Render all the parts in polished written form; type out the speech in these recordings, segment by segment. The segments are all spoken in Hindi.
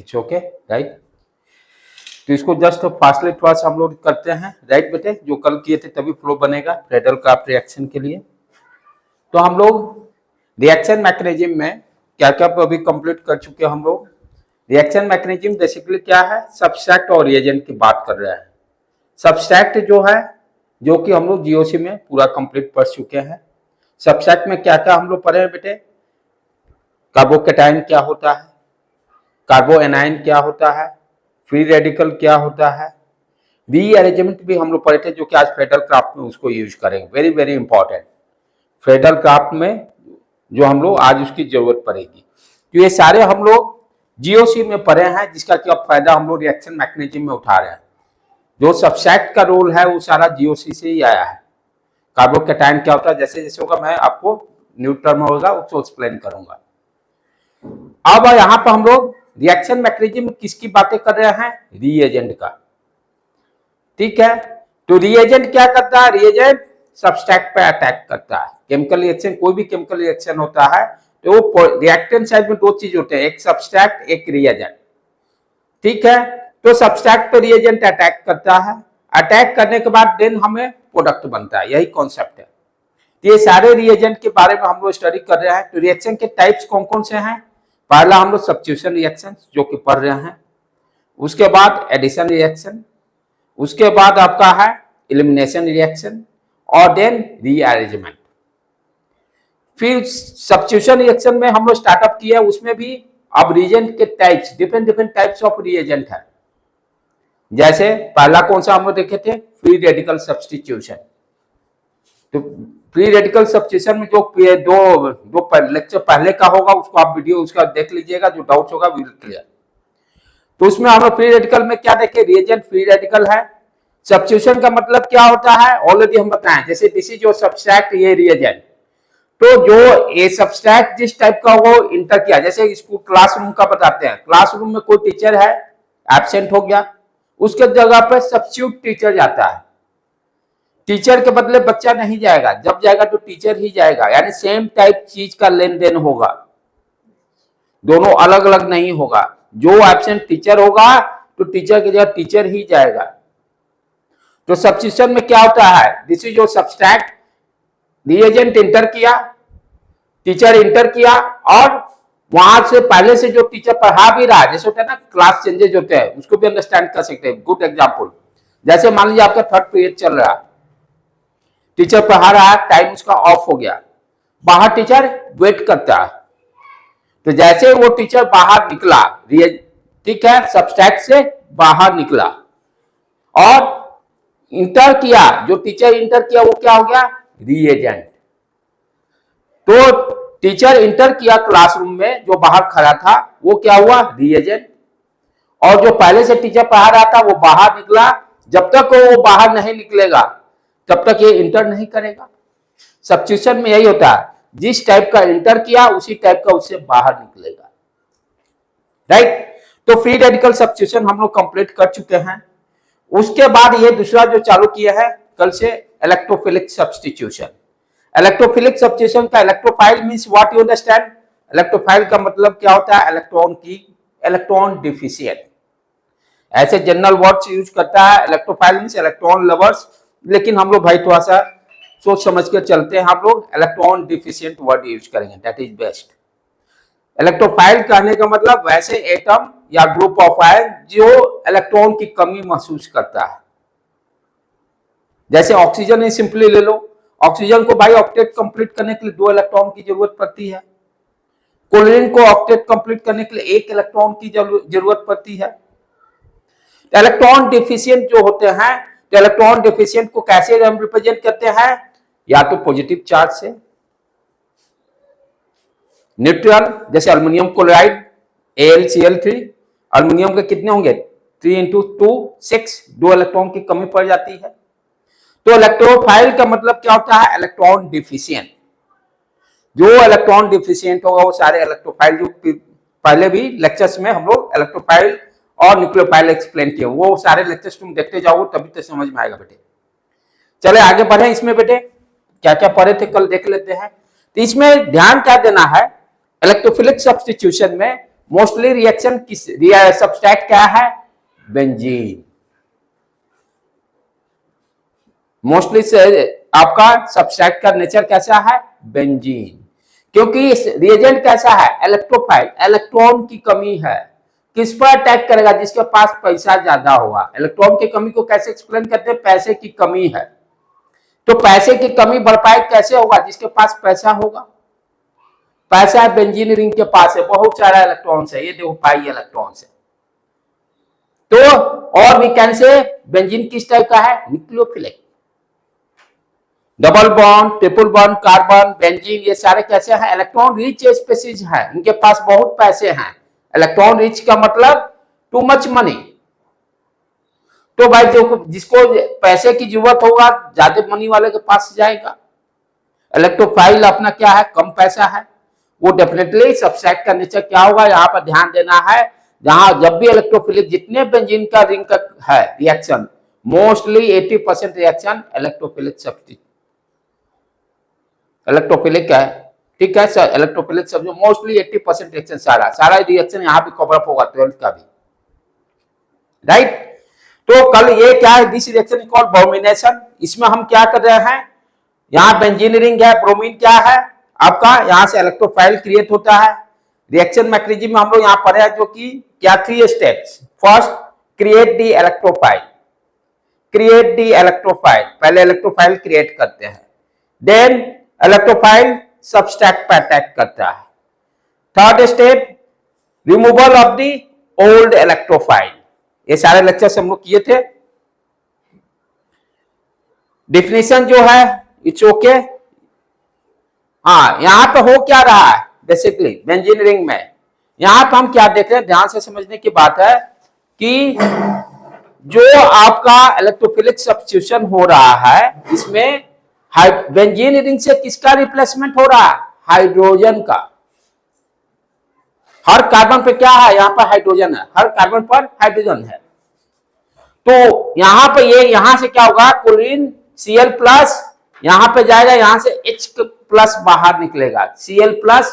It's okay right. तो इसको जस्ट फास्टली थोड़ा सा हम लोग करते हैं राइट बेटे, जो कल किए थे तभी फ्लो बनेगा फ्रेडल क्राफ्ट रिएक्शन के लिए। तो हम लोग रिएक्शन मैकेनिज्म में क्या क्या अभी कंप्लीट कर चुके हैं हम लोग। रिएक्शन मैकेनिज्म बेसिकली क्या है, सब्सट्रैक्ट और रिएजेंट की बात कर रहे हैं। सब्सट्रैक्ट जो है, जो कि हम लोग जीओसी में पूरा कंप्लीट पढ़ चुके हैं। सब्सट्रैक्ट में क्या क्या हम लोग पढ़े हैं बेटे, कार्बोकेटाइन क्या होता है, कार्बोएनाइन क्या होता है, फ्री रेडिकल क्या होता है, रीअरेंजमेंट भी हम लोग पढ़े थे, जो कि आज फ्रेडल क्राफ्ट में उसको यूज करेंगे। Very very important Friedel craft में जो हम लोग आज उसकी जरूरत पड़ेगी। तो ये सारे हम लोग जीओसी में पढ़े हैं, जिसका क्या फायदा हम लोग रिएक्शन मैकेनिज्म में उठा रहे हैं। जो सब्सट्रैक्ट का रोल है वो सारा जीओसी से ही आया है। कार्बोकेटाइन क्या होता है, जैसे जैसे होगा मैं आपको न्यू टर्म होगा उसको एक्सप्लेन करूंगा। अब यहाँ पर हम लोग रिएक्शन मैकेनिज्म में किसकी बातें कर रहे हैं, रीएजेंट का। ठीक है, तो रीएजेंट क्या करता है, रीएजेंट सब्सट्रैक्ट पे अटैक करता है। केमिकल रिएक्शन, कोई भी केमिकल रिएक्शन होता है तो वो रिएक्टेंट साइड में दो चीज होते हैं, एक सब्सट्रैक्ट एक रिएजेंट। ठीक है, तो सब्सट्रैक्ट पे रिएजेंट अटैक करता है, अटैक करने के बाद देन हमें प्रोडक्ट बनता है, यही कॉन्सेप्ट है। ये सारे रिएजेंट के बारे में हम लोग स्टडी कर रहे हैं। तो रिएक्शन के टाइप्स कौन कौन से हैं, पहला हम लोग सब्स्टिट्यूशन रिएक्शन जो कि पढ़ रहे हैं, उसके बाद एडिशन रिएक्शन, उसके बाद आपका है एलिमिनेशन रिएक्शन और देन रीअरेंजमेंट। फिर सब्स्टिट्यूशन रिएक्शन में हम लोग स्टार्टअप किया, उसमें भी अब रिएजेंट के types, different different types of reagent है। जैसे पहला कौन सा हम लोग देखे थे, फ्री रेडिकल सब्स्टिट्यूशन। तो फ्री रेडिकल सब्स्टिट्यूशन में जो दो लेक्चर पहले का होगा उसको आप वीडियो उसका देख लीजिएगा, जो डाउट्स होगा विल क्लियर। तो उसमें हम लोग फ्री रेडिकल में क्या देखे, रिएजेंट फ्री रेडिकल है। सब्स्टिट्यूशन का मतलब क्या होता है ऑलरेडी हम बताएं, जैसे दिस इज जो सब्सट्रैक्ट, ये रिएजेंट। तो जो ये सब्सट्रैक्ट जिस टाइप का वो इंटर किया, जैसे इसको क्लासरूम का बताते हैं, क्लासरूम में कोई टीचर है एब्सेंट हो गया, उसके जगह पर सब्स्टिट्यूट टीचर जाता है। टीचर के बदले बच्चा नहीं जाएगा, जब जाएगा तो टीचर ही जाएगा, यानी सेम टाइप चीज का लेन देन होगा, दोनों अलग अलग नहीं होगा। जो एब्सेंट टीचर होगा तो टीचर की जगह टीचर ही जाएगा। तो सब्स्टिट्यूशन में क्या होता है, दिस इज जो सब्सट्रैक्ट, रिएजेंट इंटर किया, टीचर इंटर किया, और वहां से पहले से जो टीचर पढ़ा भी रहा है, जैसे होता है ना क्लास चेंजेस होते हैं, उसको भी अंडरस्टैंड कर सकते हैं। गुड एग्जांपल, जैसे मान लीजिए आपका थर्ड पीरियड चल रहा है, टीचर पढ़ा रहा है, टाइम उसका ऑफ हो गया, बाहर टीचर वेट करता है। तो जैसे वो टीचर बाहर निकला, ठीक है, सब्सट्रैक्ट से बाहर निकला और इंटर किया, जो टीचर इंटर किया वो क्या हो गया, रिएजेंट। तो टीचर इंटर किया क्लासरूम में, जो बाहर खड़ा था वो क्या हुआ, रिएजेंट। और जो पहले से टीचर पढ़ा रहा था वो बाहर निकला, जब तक वो बाहर नहीं निकलेगा तब तक ये इंटर नहीं करेगा। सब्स्टिट्यूशन में यही होता है, जिस टाइप का इंटर किया उसी टाइप का उससे बाहर निकलेगा, राइट। तो फ्री रेडिकल सब्स्टिट्यूशन हम लोग कंप्लीट कर चुके हैं। उसके बाद ये दूसरा जो चालू किया है कल से, इलेक्ट्रोफिलिक सब्स्टिट्यूशन। इलेक्ट्रोफिलिक सब्स्टिट्यूशन का electrophile means what you understand. Electrophile का मतलब क्या होता है, इलेक्ट्रॉन की, इलेक्ट्रॉन डिफिशिएंट, ऐसे जनरल वर्ड्स यूज करता है। इलेक्ट्रोफाइल मींस इलेक्ट्रॉन लवर्स, लेकिन हम लोग भाई थोड़ा सा सोच समझ कर चलते हैं, हम लोग इलेक्ट्रॉन डिफिशिएंट वर्ड यूज करेंगे, दैट इज बेस्ट। इलेक्ट्रोफाइल कहने का मतलब वैसे एटम या ग्रुप ऑफ आयन जो इलेक्ट्रॉन की कमी महसूस करता है। जैसे ऑक्सीजन ही सिंपली ले लो, ऑक्सीजन को भाई ऑक्टेट कंप्लीट करने के लिए 2 इलेक्ट्रॉन की जरूरत पड़ती है। क्लोरीन को ऑक्टेट कंप्लीट करने के लिए 1 इलेक्ट्रॉन की जरूरत पड़ती है। इलेक्ट्रॉन डिफिशिएंट जो होते हैं, तो इलेक्ट्रॉन डिफिशिएंट को कैसे हम रिप्रेजेंट करते हैं, या तो पॉजिटिव चार्ज से, न्यूट्रल, जैसे अल्युमिनियम क्लोराइड AlCl3, अल्युमिनियम के कितने होंगे 3 × 2 6, 2 इलेक्ट्रॉन की कमी पड़ जाती है। तो इलेक्ट्रोफाइल का मतलब क्या होता है, इलेक्ट्रॉन डिफिशिएंट। जो इलेक्ट्रॉन डिफिशिएंट होगा वो सारे इलेक्ट्रोफाइल, जो पहले भी लेक्चर्स में हम लोग इलेक्ट्रोफाइल और न्यूक्लियोफाइल एक्सप्लेन किए, वो सारे लेक्चर्स तुम देखते जाओ तभी तो समझ में आएगा बेटे। चले आगे बढ़े, इसमें बेटे क्या क्या पढ़े थे कल देख लेते हैं। तो इसमें ध्यान क्या देना है, इलेक्ट्रोफिलिक सब्स्टिट्यूशन में मोस्टली रिएक्शन किस सबस्ट्रेट क्या है? बेंजीन। मोस्टली से आपका सबस्ट्रेट का नेचर कैसा है? बेंजीन। क्योंकि इस रिएजेंट कैसा है? इलेक्ट्रोफाइल, इलेक्ट्रॉन की कमी है। किस पर अटैक करेगा? जिसके पास पैसा ज्यादा होगा। इलेक्ट्रॉन की कमी को कैसे एक्सप्लेन करते हैं? पैसे की कमी है। तो पैसे की कमी भरपाई कैसे होगा? जिसके पास पैसा होगा। पैसा है बेंजीन रिंग के पास है, बहुत सारा इलेक्ट्रॉन्स है, ये देखो पाई इलेक्ट्रॉन्स है। तो और भी कैन से बेंजीन किस टाइप का है? Nucleophilic. Double bond, triple bond, carbon, benzene, ये सारे कैसे हैं? इलेक्ट्रॉन रिच स्पीसीज है, इनके पास बहुत पैसे हैं। इलेक्ट्रॉन रिच का मतलब टू मच मनी। तो भाई जो जिसको पैसे की जरूरत होगा ज्यादा मनी वाले के पास जाएगा। इलेक्ट्रोफाइल अपना क्या है? कम पैसा है, वो डेफिनेटली सबस्ट्रेट का नेचर क्या होगा यहाँ पर ध्यान देना है। जहां जब भी इलेक्ट्रोफिलिक जितने बेंजीन का रिंग का है reaction, mostly 80% reaction electrophilic substitute electrophilic है। ठीक है सर, इलेक्ट्रोफिलिक सब जो मोस्टली 80% रिएक्शन सारा रिएक्शन यहाँ भी कवर अप होगा 12th का भी, राइट। तो कल ये क्या है? This reaction called bromination. इसमें हम क्या कर रहे हैं? यहाँ बेंजीन रिंग है, ब्रोमीन क्या है आपका? यहाँ से इलेक्ट्रोफाइल क्रिएट होता है। रिएक्शन मैकेनिज्म में हम लोग यहाँ पढ़े हैं जो कि क्या 3 steps. First, create the electrophile. Create the electrophile, पहले इलेक्ट्रोफाइल क्रिएट करते हैं, देन इलेक्ट्रोफाइल सबस्ट्रेट पर अटैक करता है। Third step, removal of the old electrophile. ये सारे लेक्चर्स हम लोग किए थे। डिफिनेशन जो है इट्स ओके। हाँ, यहां पे हो क्या रहा है बेसिकली बेंजीन रिंग में? यहां पे हम क्या देख रहे हैं, ध्यान से समझने की बात है कि जो आपका इलेक्ट्रोफिलिक सब्स्टिट्यूशन हो रहा है, इसमें बेंजीन रिंग से किसका रिप्लेसमेंट हो रहा है? हाइड्रोजन का। हर कार्बन पे क्या है? यहाँ पर हाइड्रोजन है, हर कार्बन पर हाइड्रोजन है। तो यहां पे ये यहां से क्या होगा? क्लोरीन Cl प्लस यहां पे जाएगा, यहां से H प्लस बाहर निकलेगा। Cl प्लस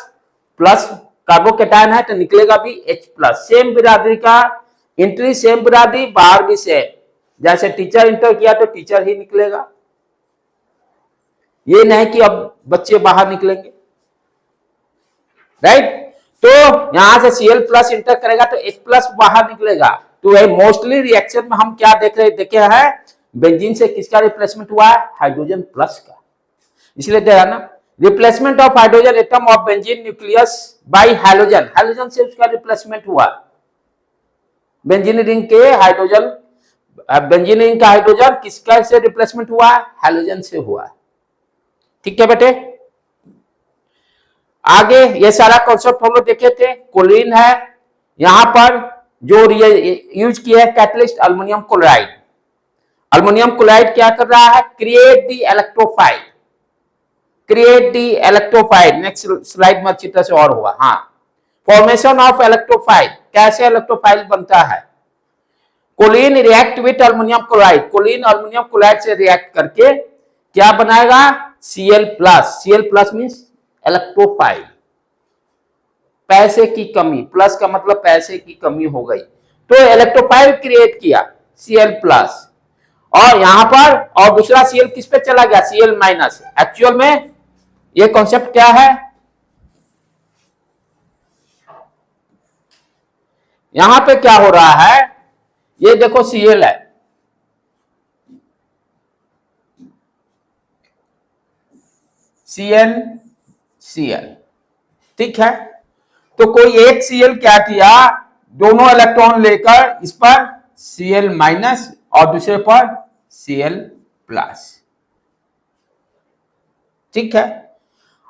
प्लस कार्बोकेटायन है तो निकलेगा भी H प्लस। सेम बिरादरी का एंट्री, सेम बिरादरी, बाहर भी सेम। जैसे टीचर इंटर किया तो टीचर ही निकलेगा, ये नहीं कि अब बच्चे बाहर निकलेंगे, राइट। तो यहां से Cl प्लस इंटर करेगा तो H प्लस बाहर निकलेगा। तो वही मोस्टली रिएक्शन में हम क्या देखे हैं? बेंजीन से किसका रिप्लेसमेंट हुआ है? हाइड्रोजन प्लस का। इसलिए देखा ना, replacement of hydrogen atom of benzene nucleus bye halogen. Halogen से उसका रिप्लेसमेंट हुआ। बेंजीन रिंग के हाइड्रोजन, बेंजीन रिंग का हाइड्रोजन किसका से रिप्लेसमेंट हुआ? हैलोजन से हुआ। ठीक है बेटे, आगे ये सारा कॉन्सेप्ट हम लोग देखे थे। क्लोरीन है, यहां पर जो यूज किया है catalyst aluminium chloride. Aluminium chloride क्या कर रहा है? Create the electrophile. Create the electrophile, next slide में अच्छी तरह से और हुआ। हाँ, फॉर्मेशन ऑफ इलेक्ट्रोफाइल, कैसे इलेक्ट्रोफाइल बनता है? Chlorine react with aluminium chloride. Chlorine aluminium chloride से रिएक्ट करके क्या बनाएगा? Cl plus. Cl plus means electrophile. पैसे की कमी, प्लस का मतलब पैसे की कमी हो गई तो इलेक्ट्रोफाइल क्रिएट किया Cl प्लस। और यहां पर और दूसरा Cl किस पे चला गया? Cl minus. एक्चुअल में ये कॉन्सेप्ट क्या है? यहां पे क्या हो रहा है? ये देखो Cl है, Cl, ठीक है। तो कोई एक Cl क्या किया? दोनों इलेक्ट्रॉन लेकर इस पर Cl माइनस और दूसरे पर Cl प्लस। ठीक है,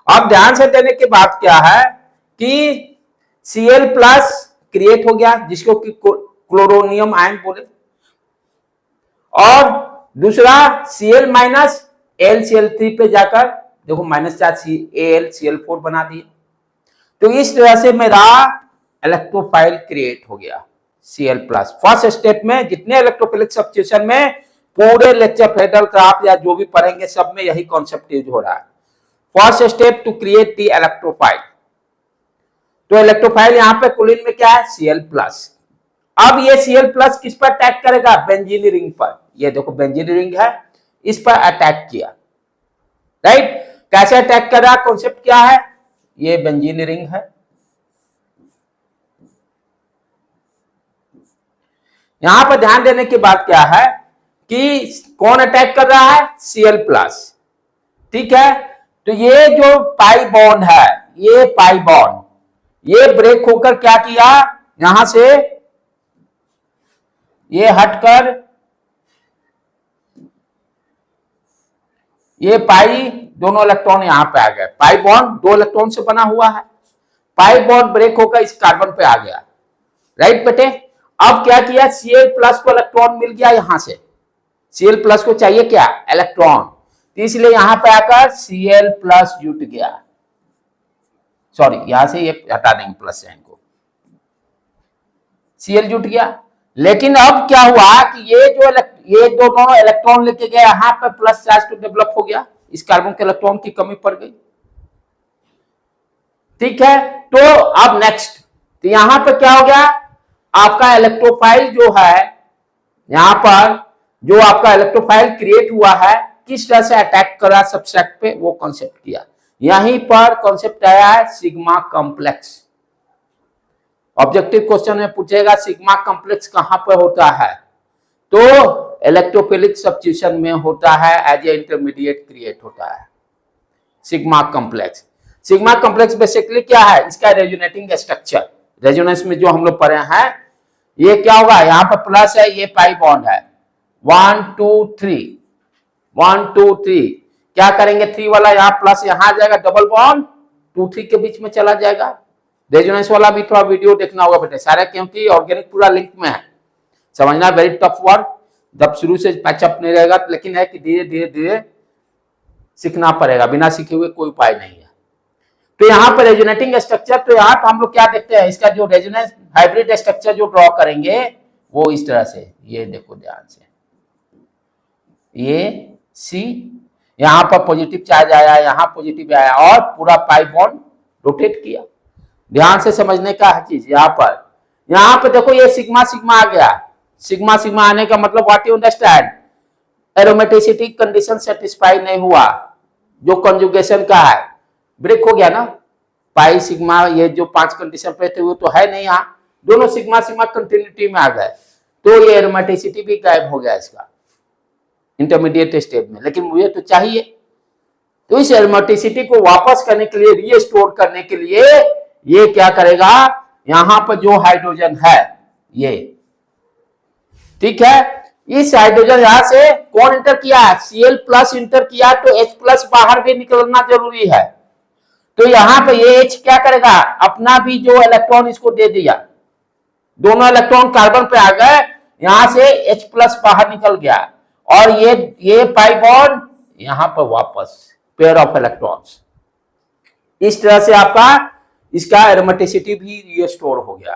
अब ध्यान से देने की बात क्या है कि Cl प्लस क्रिएट हो गया, जिसको कि क्लोरोनियम आयन बोले, और दूसरा Cl माइनस LCl3 पे जाकर देखो माइनस चार्ज AlCl4 बना दिए। तो इस तरह से मेरा इलेक्ट्रोफाइल क्रिएट हो गया Cl प्लस। फर्स्ट स्टेप में जितने इलेक्ट्रोफिलिक सब्स्टिट्यूशन में पूरे लेक्चर फेडरल क्राफ्ट या जो भी पढ़ेंगे सब में यही कॉन्सेप्ट यूज हो रहा है। First step to create the electrophile. तो इलेक्ट्रोफाइल यहाँ पे कुलीन में क्या है, Cl+। अब ये Cl+ किस पर अटैक करेगा, बेंजीन रिंग पर। ये देखो बेंजीन रिंग है, इस पर अटैक किया, राइट। कैसे अटैक कर रहा, कॉन्सेप्ट क्या है, ये बेंजीन रिंग है, यहां पर ध्यान देने की बात क्या है कि कौन अटैक कर रहा है, Cl+, ठीक है। तो ये जो पाई बॉन्ड है, ये पाई बॉन्ड, ये ब्रेक होकर क्या किया, यहां से ये हटकर ये पाई दोनों इलेक्ट्रॉन यहां पे आ गए। पाई बॉन्ड 2 इलेक्ट्रॉन से बना हुआ है, पाई बॉन्ड ब्रेक होकर इस कार्बन पे आ गया, राइट बेटे। अब क्या किया, Cl+ को इलेक्ट्रॉन मिल गया, यहां से Cl+ को चाहिए क्या, इलेक्ट्रॉन, तो इसलिए यहां पे आकर Cl+ जुट गया, सॉरी यहां से ये हटा देंगे प्लस साइन को, Cl जुट गया। लेकिन अब क्या हुआ कि ये दोनों इलेक्ट्रॉन लेके गए, यहां पे प्लस चार्ज तो डेवलप हो गया, इस कार्बन के इलेक्ट्रॉन की कमी पड़ गई, ठीक है। तो अब नेक्स्ट, तो यहां पर क्या हो गया, आपका इलेक्ट्रोफाइल जो है, यहां पर जो आपका इलेक्ट्रोफाइल क्रिएट हुआ है, किस तरह से अटैक करा सब्सट्रेट पे, वो कॉन्सेप्ट किया। यहीं पर कॉन्सेप्ट आया है सिग्मा कॉम्प्लेक्स। ऑब्जेक्टिव क्वेश्चन में पूछेगा सिग्मा कॉम्प्लेक्स कहां पर होता है, तो इलेक्ट्रोफिलिक सब्स्टिट्यूशन में होता है, एज ए इंटरमीडिएट क्रिएट होता है sigma complex. Sigma complex basically क्या है, इसका रेजोनेटिंग स्ट्रक्चर, रेजोनेंस में जो हम लोग पढ़े हैं, ये क्या होगा, यहां पर प्लस है, ये पाई बॉन्ड है, 1 2 3 1 2 3, क्या करेंगे, 3 वाला यहाँ प्लस यहां आ जाएगा, डबल बॉन्ड 2 3 के बीच में चला जाएगा। रेजोनेंस वाला भी थोड़ा वीडियो देखना होगा बेटे सारा, क्योंकि ऑर्गेनिक पूरा लिंक में है, समझना वेरी टफ वर्क, जब शुरू से पैचअप नहीं रहेगा, लेकिन है कि धीरे धीरे धीरे सीखना पड़ेगा, बिना सीखे हुए कोई उपाय नहीं है। तो यहाँ पर रेजोनेटिंग स्ट्रक्चर, तो यहाँ पर हम लोग क्या देखते हैं, इसका जो रेजोनेंस हाइब्रिड स्ट्रक्चर जो ड्रॉ करेंगे वो इस तरह से, ये देखो ध्यान से, ये सी, यहां पर पॉजिटिव चार्ज आया, यहां पॉजिटिव आया, और पूरा पाई बॉन्ड रोटेट किया। ध्यान से समझने का है चीज, यहां पर देखो ये सिग्मा सिग्मा आ गया, सिग्मा सिग्मा आने का मतलब what you understand, aromaticity condition satisfy नहीं हुआ, जो कंजुगेशन का है, ब्रेक हो गया ना, पाई सिग्मा ये जो 5 कंडीशन पे थे वो तो है नहीं, यहाँ दोनों सिग्मा सिग्मा कंटिन्यूटी में आ गए, तो ये एरोमेटिसिटी भी गायब हो गया इसका इंटरमीडिएट स्टेज में। लेकिन मुझे तो चाहिए, तो इस एरोमेटिसिटी को वापस करने के लिए, रीस्टोर करने के लिए, ये क्या करेगा, यहां पर जो हाइड्रोजन है ये, ठीक है, इस हाइड्रोजन यहां से कौन इंटर किया, Cl+ इंटर किया, तो H+ बाहर भी निकलना जरूरी है। तो यहां पे ये H क्या करेगा, अपना भी जो इलेक्ट्रॉन इसको दे दिया, दोनों इलेक्ट्रॉन कार्बन पे आ गए, यहां से H+ बाहर निकल गया, और ये पाई बॉन्ड यहां पर वापस पेयर ऑफ इलेक्ट्रॉन्स, इस तरह से आपका इसका एरोमेटिसिटी भी रिस्टोर हो गया,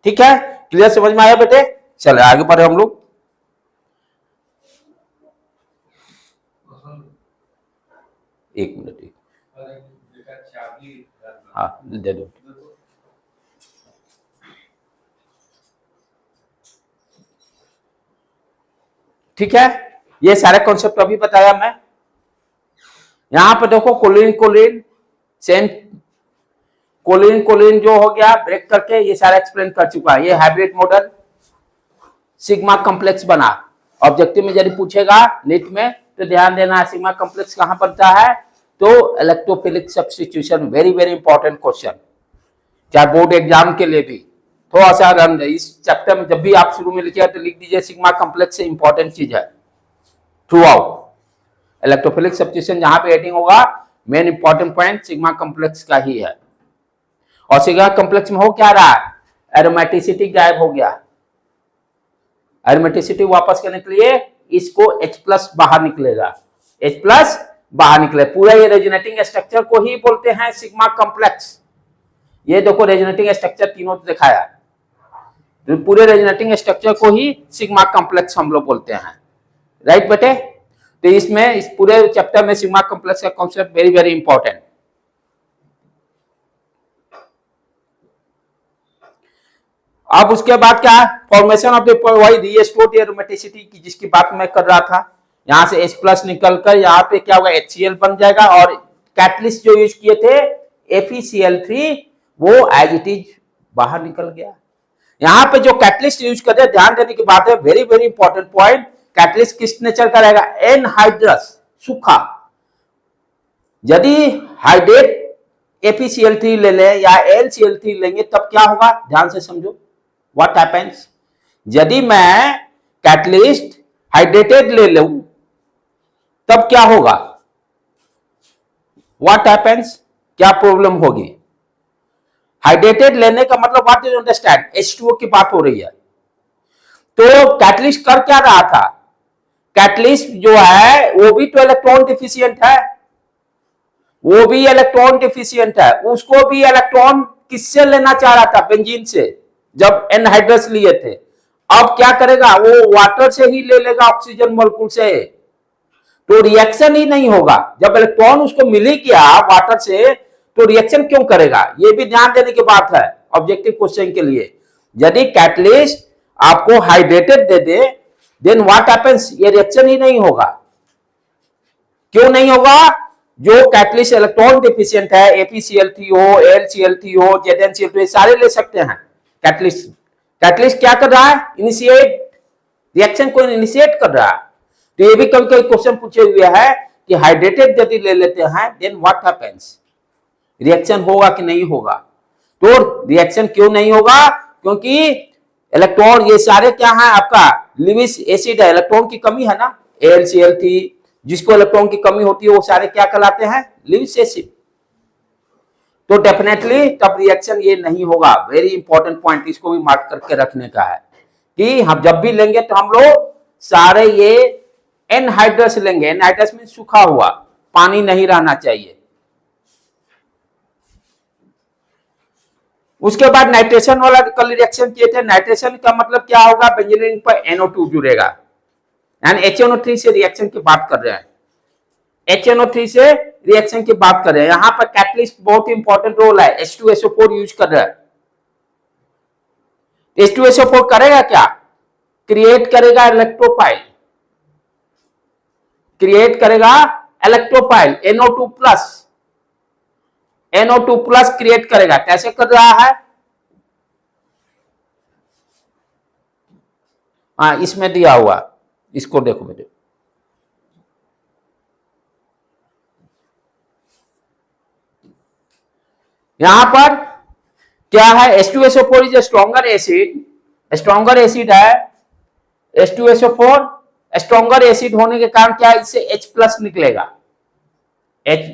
ठीक है। क्लियर, समझ में आया बेटे, चले आगे बढ़े हम लोग। एक मिनट, हाँ दे दो, ठीक है। ये सारे कॉन्सेप्ट अभी बताया मैं। यहां पर देखो chlorine chlorine same, chlorine chlorine जो हो गया ब्रेक करके, ये सारा एक्सप्लेन कर चुका है। ये हाइब्रिड मॉडल सिग्मा कॉम्प्लेक्स बना, ऑब्जेक्टिव में यदि पूछेगा नीट में तो ध्यान देना है सिग्मा कॉम्प्लेक्स कहां बनता है, तो electrophilic substitution, very very important question, चाहे बोर्ड एग्जाम के लिए भी थोड़ा सा रन है इस चैप्टर में, जब भी आप शुरू में लिखिए तो लिख दीजिए सिग्मा कॉम्प्लेक्स से इंपॉर्टेंट चीज है थ्रू आउट। इलेक्ट्रोफिलिक सब्स्टिट्यूशन जहां पे एडिंग होगा, main important point sigma complex का ही है। और सिग्मा कॉम्प्लेक्स में हो क्या रहा है, एरोमेटिसिटी गायब हो गया, एरोमेटिसिटी वापस करने के लिए इसको H+ बाहर निकलेगा, H+ बाहर निकले, पूरा ये रेजोनेटिंग स्ट्रक्चर को ही बोलते हैं सिग्मा कॉम्प्लेक्स। ये देखो रेजोनेटिंग स्ट्रक्चर तीनों दिखाया, तो पूरे रेजोनेटिंग स्ट्रक्चर को ही सिग्मा कॉम्प्लेक्स हम लोग बोलते हैं, राइट बेटे। तो इसमें इस पूरे चैप्टर में सिग्मा कॉम्प्लेक्स का कॉन्सेप्ट वेरी वेरी इंपॉर्टेंट। अब उसके बाद क्या है, फॉर्मेशन ऑफ द वही रीस्टोर्ड एरोमेटिसिटी की जिसकी बात मैं कर रहा था, यहां से H प्लस निकलकर यहाँ पे क्या होगा, HCl बन जाएगा, और कैटलिस्ट जो यूज किए थे FeCl3 वो एज इट इज बाहर निकल गया। यहां पे जो कैटलिस्ट यूज कर रहे हैं, ध्यान देने की बात है, very very important point, catalyst किस नेचर का रहेगा, एनहाइड्रस, सूखा। यदि हाइड्रेट FeCl3 ले लें या LCl3 लेंगे तब क्या होगा, ध्यान से समझो, व्हाट हैपेंस, यदि मैं कैटलिस्ट हाइड्रेटेड ले लूं तब क्या होगा, व्हाट हैपेंस, क्या प्रॉब्लम होगी। हाइड्रेटेड लेने का मतलब व्हाट यू अंडरस्टैंड, H2O की बात हो रही है। तो कैटलिस्ट कर क्या रहा था, कैटलिस्ट जो है वो भी तो इलेक्ट्रॉन डिफिशियंट है, वो भी इलेक्ट्रॉन डिफिशियंट है, उसको भी इलेक्ट्रॉन किससे लेना चाह रहा था, बेंजीन से, जब एनहाइड्रस लिए थे। अब क्या करेगा, वो वाटर से ही ले लेगा, ऑक्सीजन मॉलिक्यूल से, तो रिएक्शन ही नहीं होगा। जब इलेक्ट्रॉन उसको मिल ही गया वाटर से तो रिएक्शन क्यों करेगा, ये भी ध्यान देने की बात है ऑब्जेक्टिव क्वेश्चन के लिए। यदि कैटलिस्ट आपको हाइड्रेटेड दे दे देन व्हाट हैपेंस, ये रिएक्शन ही नहीं होगा। क्यों नहीं होगा, जो कैटलिस्ट इलेक्ट्रॉन डिफिशिएंट है, FeCl3 हो, LCl3 हो, ZnCl2 ये सारे ले सकते हैं कैटलिस्ट। कैटलिस्ट क्या कर रहा है, इनिशिएट, रिएक्शन को इनिशिएट कर रहा है। तो ये भी कभी कभी क्वेश्चन पूछे हुए है कि हाइड्रेटेड यदि ले लेते हैं देन व्हाट हैपेंस, रिएक्शन होगा कि नहीं होगा। तो रिएक्शन क्यों नहीं होगा, क्योंकि इलेक्ट्रॉन ये सारे क्या है, आपका लिविस एसिड है, इलेक्ट्रॉन की कमी है ना, LCl3 जिसको इलेक्ट्रॉन की कमी होती है वो सारे क्या कहलाते हैं, लिविस एसिड। तो डेफिनेटली तब रिएक्शन ये नहीं होगा। वेरी इंपॉर्टेंट पॉइंट, इसको भी मार्क करके रखने का है कि हम जब भी लेंगे तो हम लोग सारे ये एनहाइड्रस लेंगे। एनहाइड्रस में सूखा हुआ, पानी नहीं रहना चाहिए। उसके बाद नाइट्रेशन वाला कल रिएक्शन किए थे, नाइट्रेशन का मतलब क्या होगा, बेंजीन पर NO2 जुड़ेगा, यानी HNO3 से रिएक्शन की बात कर रहे हैं, HNO3 से रिएक्शन की बात कर रहे हैं। यहां पर कैटलिस्ट बहुत इंपॉर्टेंट रोल है, H2SO4 यूज कर रहे हैं। H2SO4 करेगा क्या, क्रिएट करेगा इलेक्ट्रोफाइल, क्रिएट करेगा electrophile NO2 plus, NO2 plus create करेगा। कैसे कर रहा है, हाँ इसमें दिया हुआ, इसको देखो बेटे, यहां पर क्या है, H2SO4 is stronger acid, stronger acid है H2SO4, स्ट्रॉन्गर एसिड होने के कारण क्या, इससे H प्लस निकलेगा। H,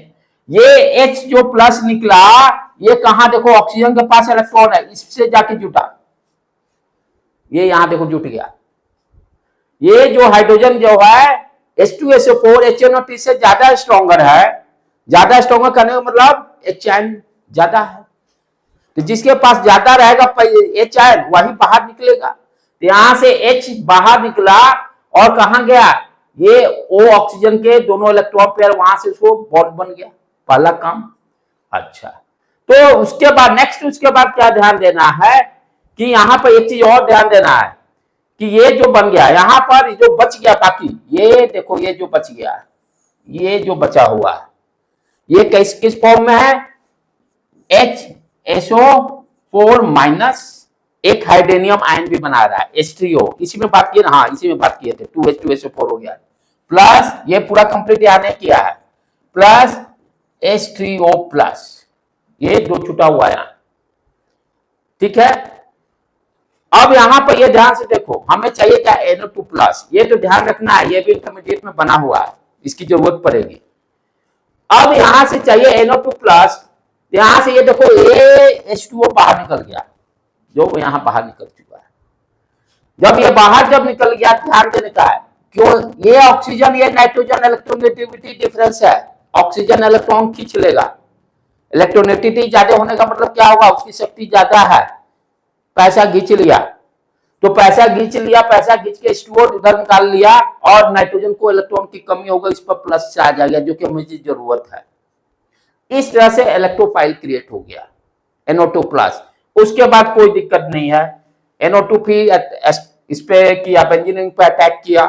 ये H जो प्लस निकला, ये कहां देखो, ऑक्सीजन के पास इलेक्ट्रॉन है, इससे जाके जुटा, ये यहां देखो जुट गया। ये जो हाइड्रोजन जो है H2SO4 HNO3 से ज्यादा स्ट्रॉन्गर है, ज्यादा स्ट्रॉन्गर करने का मतलब H ज्यादा है, तो जिसके पास ज्यादा रहेगा H वही बाहर निकलेगा। तो यहां से H बाहर निकला और कहां गया, ये O ऑक्सीजन के दोनों इलेक्ट्रॉन पेयर, वहां से उसको बॉन्ड बन गया, पहला काम। अच्छा, तो उसके बाद नेक्स्ट, उसके बाद क्या ध्यान देना है कि यहां पर एक चीज और ध्यान देना है कि ये जो बन गया, यहां पर जो बच गया बाकी, ये देखो ये जो बच गया, ये जो बचा हुआ है, ये किस फॉर्म में है, HSO4 माइनस, एक हाइड्रोनियम आयन भी बना रहा है H3O, इसी में बात किए ना, हाँ इसी में बात किए थे, 2H2SO4 हो गया, प्लस ये पूरा कंप्लीट यहाँ ने किया है, प्लस H3O प्लस, ये दो छुटा हुआ है, ठीक है। अब यहां पर ये ध्यान से देखो, हमें चाहिए क्या, NO2 प्लस, ये तो ध्यान रखना है, ये भी इंटरमीडिएट में बना हुआ है, इसकी जरूरत पड़ेगी। अब यहां से चाहिए NO2 प्लस, यहां से ये देखो ये H2O बाहर निकल गया, जो यहां बाहर निकल चुका है। जब ये बाहर जब निकल गया, ध्यान देने का है, क्यों, ये ऑक्सीजन ये नाइट्रोजन इलेक्ट्रोनेगेटिविटी डिफरेंस है, ऑक्सीजन इलेक्ट्रॉन खींच लेगा, इलेक्ट्रोनेगेटिविटी ज्यादा होने का मतलब क्या होगा, उसकी शक्ति ज्यादा है, पैसा खींच लिया, तो पैसा खींच लिया, पैसा खींच के H2O उधर निकाल लिया, और नाइट्रोजन को इलेक्ट्रॉन की कमी होगा, इस पर प्लस से आ जाएगा, जो कि हमें जरूरत है। इस तरह से इलेक्ट्रोफाइल क्रिएट हो गया NO2 प्लस। उसके बाद कोई दिक्कत नहीं है, NO2 भी इस पे किया, बेंजीन पे अटैक किया,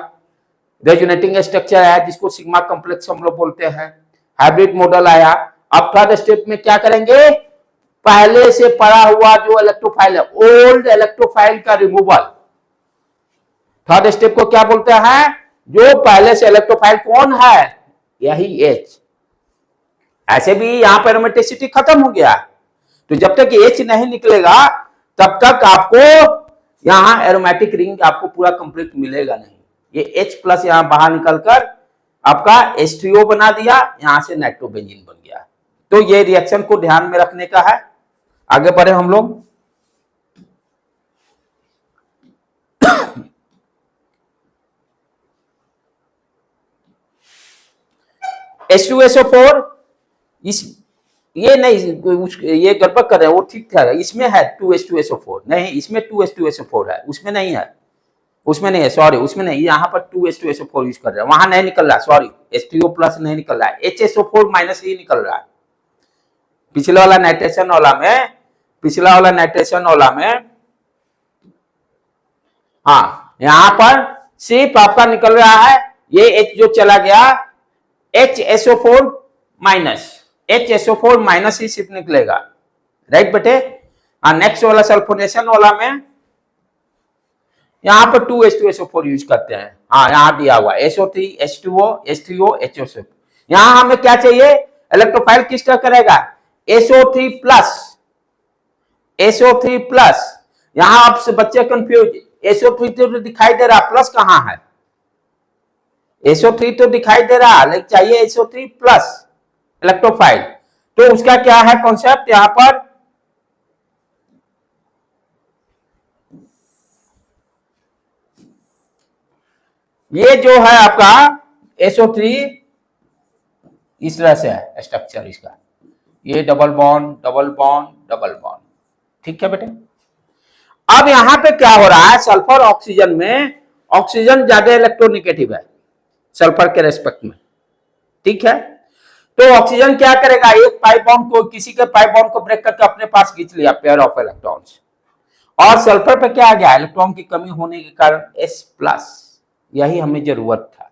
रेजोनेटिंग स्ट्रक्चर है जिसको सिग्मा कॉम्प्लेक्स हम लोग बोलते हैं, हाइब्रिड मॉडल आया। अब थर्ड स्टेप में क्या करेंगे, पहले से पड़ा हुआ जो इलेक्ट्रोफाइल है, ओल्ड इलेक्ट्रोफाइल का रिमूवल। थर्ड स्टेप को क्या बोलते हैं, जो पहले से इलेक्ट्रोफाइल कौन है, यही H। ऐसे भी यहां पर एरोमेटिसिटी खत्म हो गया, तो जब तक H नहीं निकलेगा तब तक आपको यहां एरोमेटिक रिंग आपको पूरा कंप्लीट मिलेगा नहीं। ये H प्लस यहां बाहर निकलकर आपका H3O बना दिया, यहां से नाइट्रोबेंजीन बन गया। तो ये रिएक्शन को ध्यान में रखने का है। आगे बढ़े हम लोग। H2SO4 इस ये नहीं, ये गड़बड़ कर रहे हैं, वो ठीक था, इसमें है 2H2SO4 नहीं, इसमें 2H2SO4 है, उसमें नहीं है, उसमें नहीं है, सॉरी उसमें नहीं, यहाँ पर 2H2SO4 यूज कर रहे हैं, वहां नहीं निकल रहा, सॉरी H3O प्लस नहीं निकल रहा है, HSO4 माइनस ही निकल रहा है। पिछला वाला नाइट्रेशन वाला में, पिछला वाला नाइट्रेशन वाला में, हाँ यहां पर सिर्फ आपका निकल रहा है ये H जो चला गया HSO4 माइनस, HSO4 माइनस ही सिर्फ निकलेगा, राइट बेटे। हाँ नेक्स्ट वाला सल्फोनेशन वाला में यहां पर 2H2SO4 यूज करते हैं, हाँ यहां दिया हुआ SO3 H2O H3O HO4। यहां हमें क्या चाहिए, इलेक्ट्रोफाइल किस तरह करेगा, SO3 प्लस, SO3 प्लस। यहां आपसे बच्चे कंफ्यूज, SO3 तो दिखाई दे रहा, प्लस कहां है, SO3 तो दिखाई दे रहा, लेकिन चाहिए SO3 प्लस इलेक्ट्रोफाइल। तो उसका क्या है कॉन्सेप्ट, यहां पर ये जो है आपका SO3 इस तरह से है स्ट्रक्चर इसका, ये double bond double bond double bond, ठीक है बेटे। अब यहां पे क्या हो रहा है, सल्फर ऑक्सीजन में, ऑक्सीजन ज्यादा इलेक्ट्रोनेगेटिव है सल्फर के रेस्पेक्ट में, ठीक है। तो ऑक्सीजन क्या करेगा, एक पाई बॉन्ड को, किसी के पाई बॉन्ड को ब्रेक करके अपने पास खींच लिया, पेयर ऑफ इलेक्ट्रॉन्स, और सल्फर पे क्या आ गया, इलेक्ट्रॉन की कमी होने के कारण S प्लस, यही हमें जरूरत था।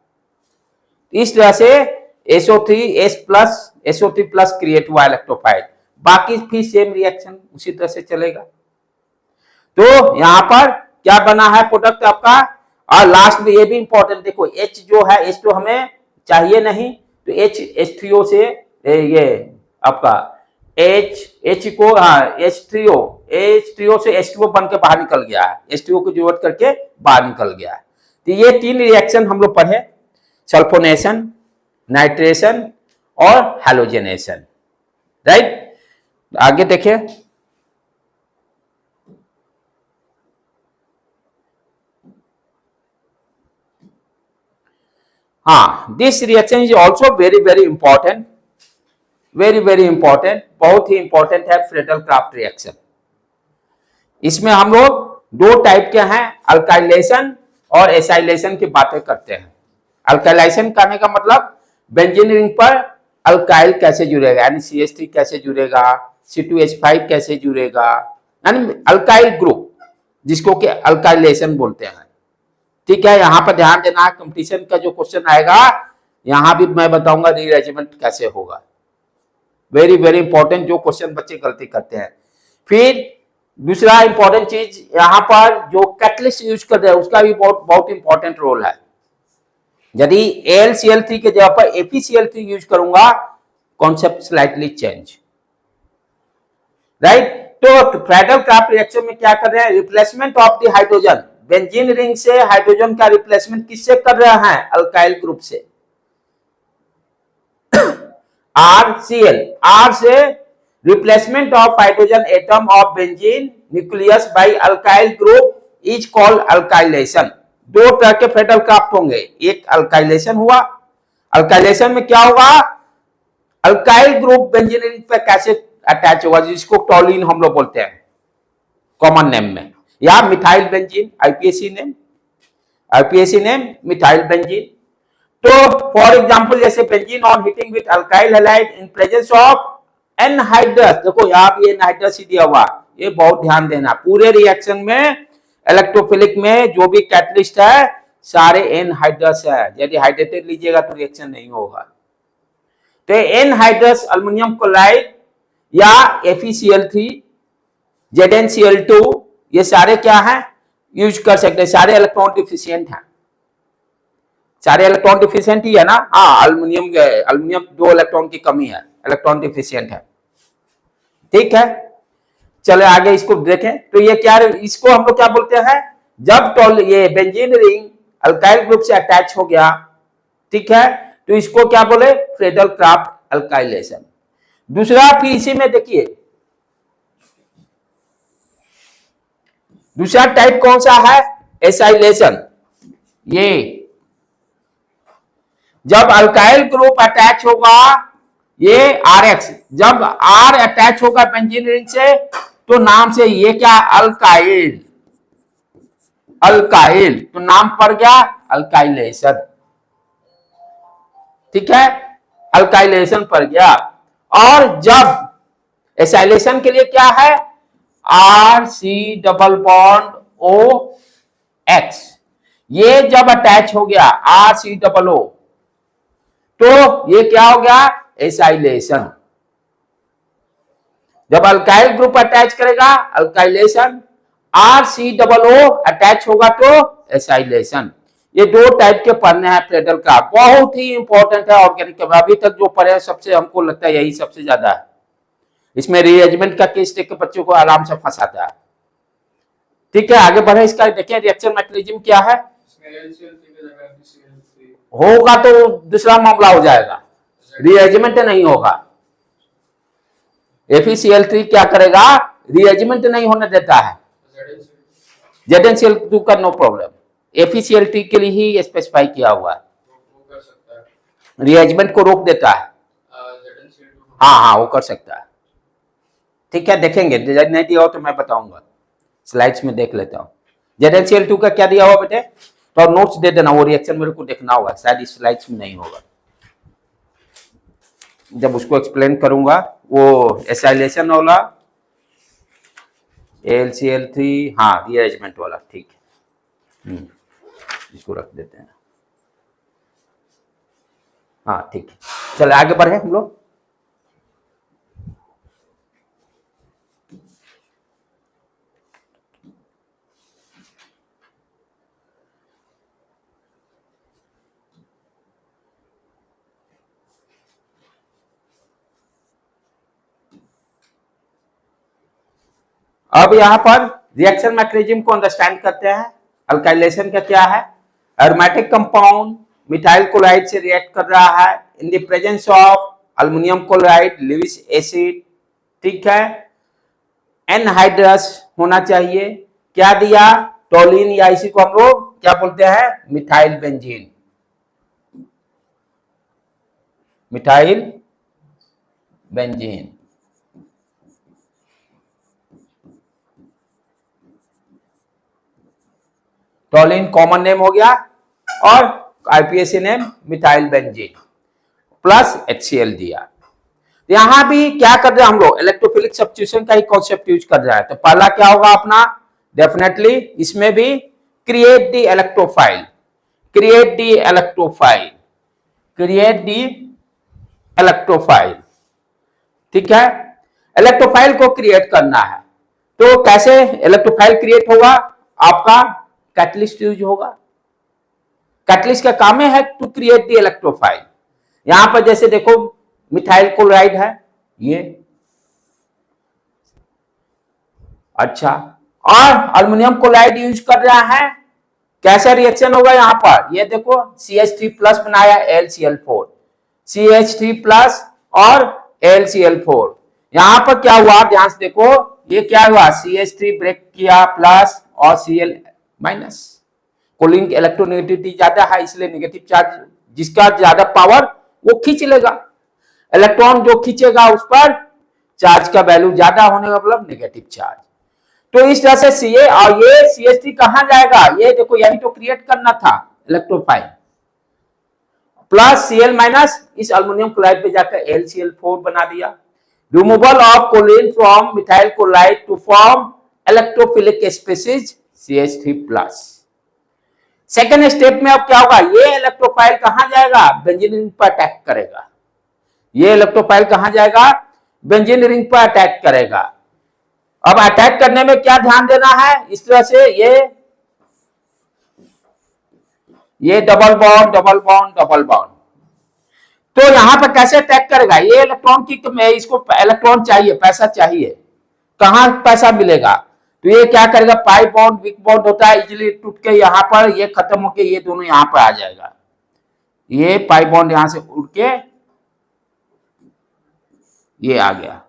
इस तरह से SO3 S plus SO3 plus create हुआ इलेक्ट्रोफाइल, बाकी भी सेम रिएक्शन उसी तरह से चलेगा। तो यहां पर क्या बना है प्रोडक्ट आपका, और लास्ट में ये भी इंपॉर्टेंट देखो, H जो है H तो हमें चाहिए नहीं, तो H3O से ये आपका H को, हाँ H3O से H2O बन के बाहर निकल गया है, H2O की जरूरत करके बाहर निकल गया है। तो ये तीन रिएक्शन हम लोग पढ़े, सल्फोनेशन, नाइट्रेशन और हैलोजेनेशन, राइट। आगे देखिए, हाँ this reaction is also very very important, very very important, बहुत ही इंपॉर्टेंट है फ्रेडल क्राफ्ट रिएक्शन। इसमें हम लोग दो टाइप के हैं, अल्काइलेशन और एसाइलेशन की बातें करते हैं। अल्काइलेशन करने का मतलब बेंजीन रिंग पर अल्काइल कैसे जुड़ेगा, यानी CH3 कैसे जुड़ेगा, C2H5 कैसे जुड़ेगा, यानी अल्काइल ग्रुप जिसको कि अल्काइलेशन बोलते हैं, ठीक है। यहां पर ध्यान देना, कंपटीशन का जो क्वेश्चन आएगा यहां भी मैं बताऊंगा रीअरेंजमेंट कैसे होगा, वेरी वेरी इंपॉर्टेंट, जो क्वेश्चन बच्चे गलती करते हैं। फिर दूसरा इंपॉर्टेंट चीज, यहां पर जो कैटलिस्ट यूज कर रहे हैं उसका भी बहुत बहुत इंपॉर्टेंट रोल है। यदि AlCl3 के जगह पर ApCl3 यूज करूंगा, कॉन्सेप्ट स्लाइटली चेंज, राइट। तो फ्रेडल क्राफ्ट रिएक्शन में क्या कर रहे हैं, replacement of the hydrogen, benzene ring से हाइड्रोजन का रिप्लेसमेंट किससे कर रहे हैं, अल्काइल ग्रुप से, RCl, R से replacement of hydrogen atom of benzene nucleus bye alkyl group is called alkylation. दो तरह के फ्रेडल क्राफ्ट होंगे, एक अल्काइलेशन हुआ, अल्काइलेशन में क्या होगा, अल्काइल ग्रुप बेंजीन रिंग पे कैसे अटैच होगा, जिसको टॉलिन हम लोग बोलते हैं कॉमन नेम में, या methyl benzene, IUPAC name methyl benzene. तो फॉर एग्जांपल जैसे benzene on heating with alkyl halide in presence of anhydrous, देखो यहाँ भी एनहाइड्रस ही दिया हुआ, ये बहुत ध्यान देना, पूरे रिएक्शन में इलेक्ट्रोफिलिक में जो भी कैटलिस्ट है सारे एनहाइड्रस है, यदि हाइड्रेटेड लीजिएगा तो रिएक्शन नहीं होगा। तो एनहाइड्रस अल्युमिनियम क्लोराइड या FeCl3 ZnCl2 ये सारे क्या है यूज कर सकते हैं, सारे इलेक्ट्रॉन डिफिशिएंट हैं, सारे इलेक्ट्रॉन डिफिशिएंट ही है ना। हाँ, अल्युमिनियम 2 इलेक्ट्रॉन की कमी है, इलेक्ट्रॉन डिफिशिएंट है। ठीक है, चले आगे इसको देखें। तो ये क्या, इसको हम लोग क्या बोलते हैं, जब ये बेंजीन रिंग अल्काइल ग्रुप से अटैच हो गया, ठीक है, तो इसको क्या बोले, फ्रेडल क्राफ्ट अल्काइलेशन। दूसरा फिर इसी में देखिए, दूसरा टाइप कौन सा है, एसाइलेशन। ये जब अल्काइल ग्रुप अटैच होगा, ये RX, जब R अटैच होगा बेंजीन रिंग से तो नाम से ये क्या, अल्काइल, अल्काइल, तो नाम पड़ गया अल्काइलेशन। ठीक है, अल्काइलेशन पड़ गया। और जब एसाइलेशन के लिए क्या है, RC डबल बॉन्ड OX, ये जब अटैच हो गया RC डबल O तो ये क्या हो गया, एसाइलेशन। जब अल्काइल ग्रुप अटैच करेगा alkylation, RC double O attach होगा तो एसाइलेशन। ये 2 टाइप के पढ़ने हैं फ्रेडल का, बहुत ही इंपॉर्टेंट है ऑर्गेनिक। अभी तक जो पढ़े सबसे हमको लगता है यही सबसे ज्यादा है। इसमें रीअरेंजमेंट का केस टेक के बच्चों को आराम से फंसाता है। ठीक है, आगे बढ़े, इसका देखिए रिएक्शन मैकेनिज्म क्या है। होगा तो दूसरा मामला हो जाएगा, रीअरेंजमेंट नहीं होगा। FeCl3 क्या करेगा, रीअरेंजमेंट नहीं होने देता है, ZnCl2 का नो प्रॉब्लम, FeCl3 के लिए ही स्पेसिफाई किया हुआ है, रीअरेंजमेंट को रोक देता है। हाँ, वो कर सकता है। ठीक है, देखेंगे, नहीं दिया हो तो मैं बताऊंगा, स्लाइड्स में देख लेता हूँ। ZnCl2 का क्या दिया हुआ बेटे, तो नोट्स दे देना, वो रिएक्शन मेरे को देखना होगा, शायद इस स्लाइड्स में नहीं होगा। जब उसको एक्सप्लेन करूंगा, वो एसाइलेशन वाला AlCl3, हाँ रीअरेंजमेंट वाला, ठीक है, इसको रख देते हैं। हाँ ठीक है, चलो आगे बढ़े हम लोग। अब यहां पर रिएक्शन मैकेनिज्म को अंडरस्टैंड करते हैं। अल्काइलेशन का क्या है, एरोमेटिक कंपाउंड मिथाइल क्लोराइड से रिएक्ट कर रहा है in the presence of aluminium chloride, Lewis acid. ठीक है, एनहाइड्रस होना चाहिए। क्या दिया, टोलिन, या इसी को हम लोग क्या बोलते हैं, methyl benzene, methyl benzene. Toluene common name हो गया और IPAC name methyl benzene plus HCl दिया। यहां भी क्या कर रहे हैं हम लोग, इलेक्ट्रोफिलिक सब्स्टिट्यूशन का ही कॉन्सेप्ट यूज कर रहा है। तो पहला क्या होगा अपना, डेफिनेटली इसमें भी create the electrophile, create the electrophile, create the electrophile. ठीक है, इलेक्ट्रोफाइल को क्रिएट करना है। तो कैसे इलेक्ट्रोफाइल क्रिएट होगा, आपका कैटलिस्ट यूज होगा। कैटलिस्ट का काम है टू क्रिएट द इलेक्ट्रोफाइल। यहां पर जैसे देखो मिथाइल क्लोराइड है ये, अच्छा, और अल्युमिनियम क्लोराइड यूज कर रहा है। कैसा रिएक्शन होगा यहां पर, ये देखो CH3 प्लस बनाया AlCl4, CH3 प्लस और AlCl4। यहां पर क्या हुआ, ध्यान से देखो, ये क्या हुआ, CH3 ब्रेक किया प्लस और Cl माइनस। कूलिंग इलेक्ट्रोनेगेटिविटी ज्यादा है, इसलिए नेगेटिव चार्ज जिसका ज्यादा पावर वो खींच लेगा, इलेक्ट्रॉन जो खींचेगा उस पर चार्ज का वैल्यू ज्यादा होने का मतलब नेगेटिव चार्ज। तो इस तरह से Ca, और ये CH3 कहां जाएगा, ये देखो यही तो क्रिएट करना था इलेक्ट्रोफाइल, प्लस Cl माइनस इस अल्युमिनियम क्लोराइड पे जाकर AlCl4 बना दिया। Removal of chlorine from methyl chloride to form electrophilic species CH3 plus. Second step में अब क्या होगा, ये इलेक्ट्रोफाइल कहां जाएगा, बेंजीन रिंग पर अटैक करेगा। ये इलेक्ट्रोफाइल कहां जाएगा, बेंजीन रिंग पर अटैक करेगा। अब अटैक करने में क्या ध्यान देना है, इस तरह से ये double bond double bond double bond. तो यहां पर कैसे अटैक करेगा, ये इलेक्ट्रॉन की, इसको इलेक्ट्रॉन चाहिए, पैसा चाहिए, कहां पैसा मिलेगा, तो ये क्या करेगा, पाई बॉन्ड वीक बॉन्ड होता है, इजीली टूट के यहां पर ये खत्म होके ये दोनों यहां पर आ जाएगा। ये पाई बॉन्ड यहां से उड़ के ये आ गया,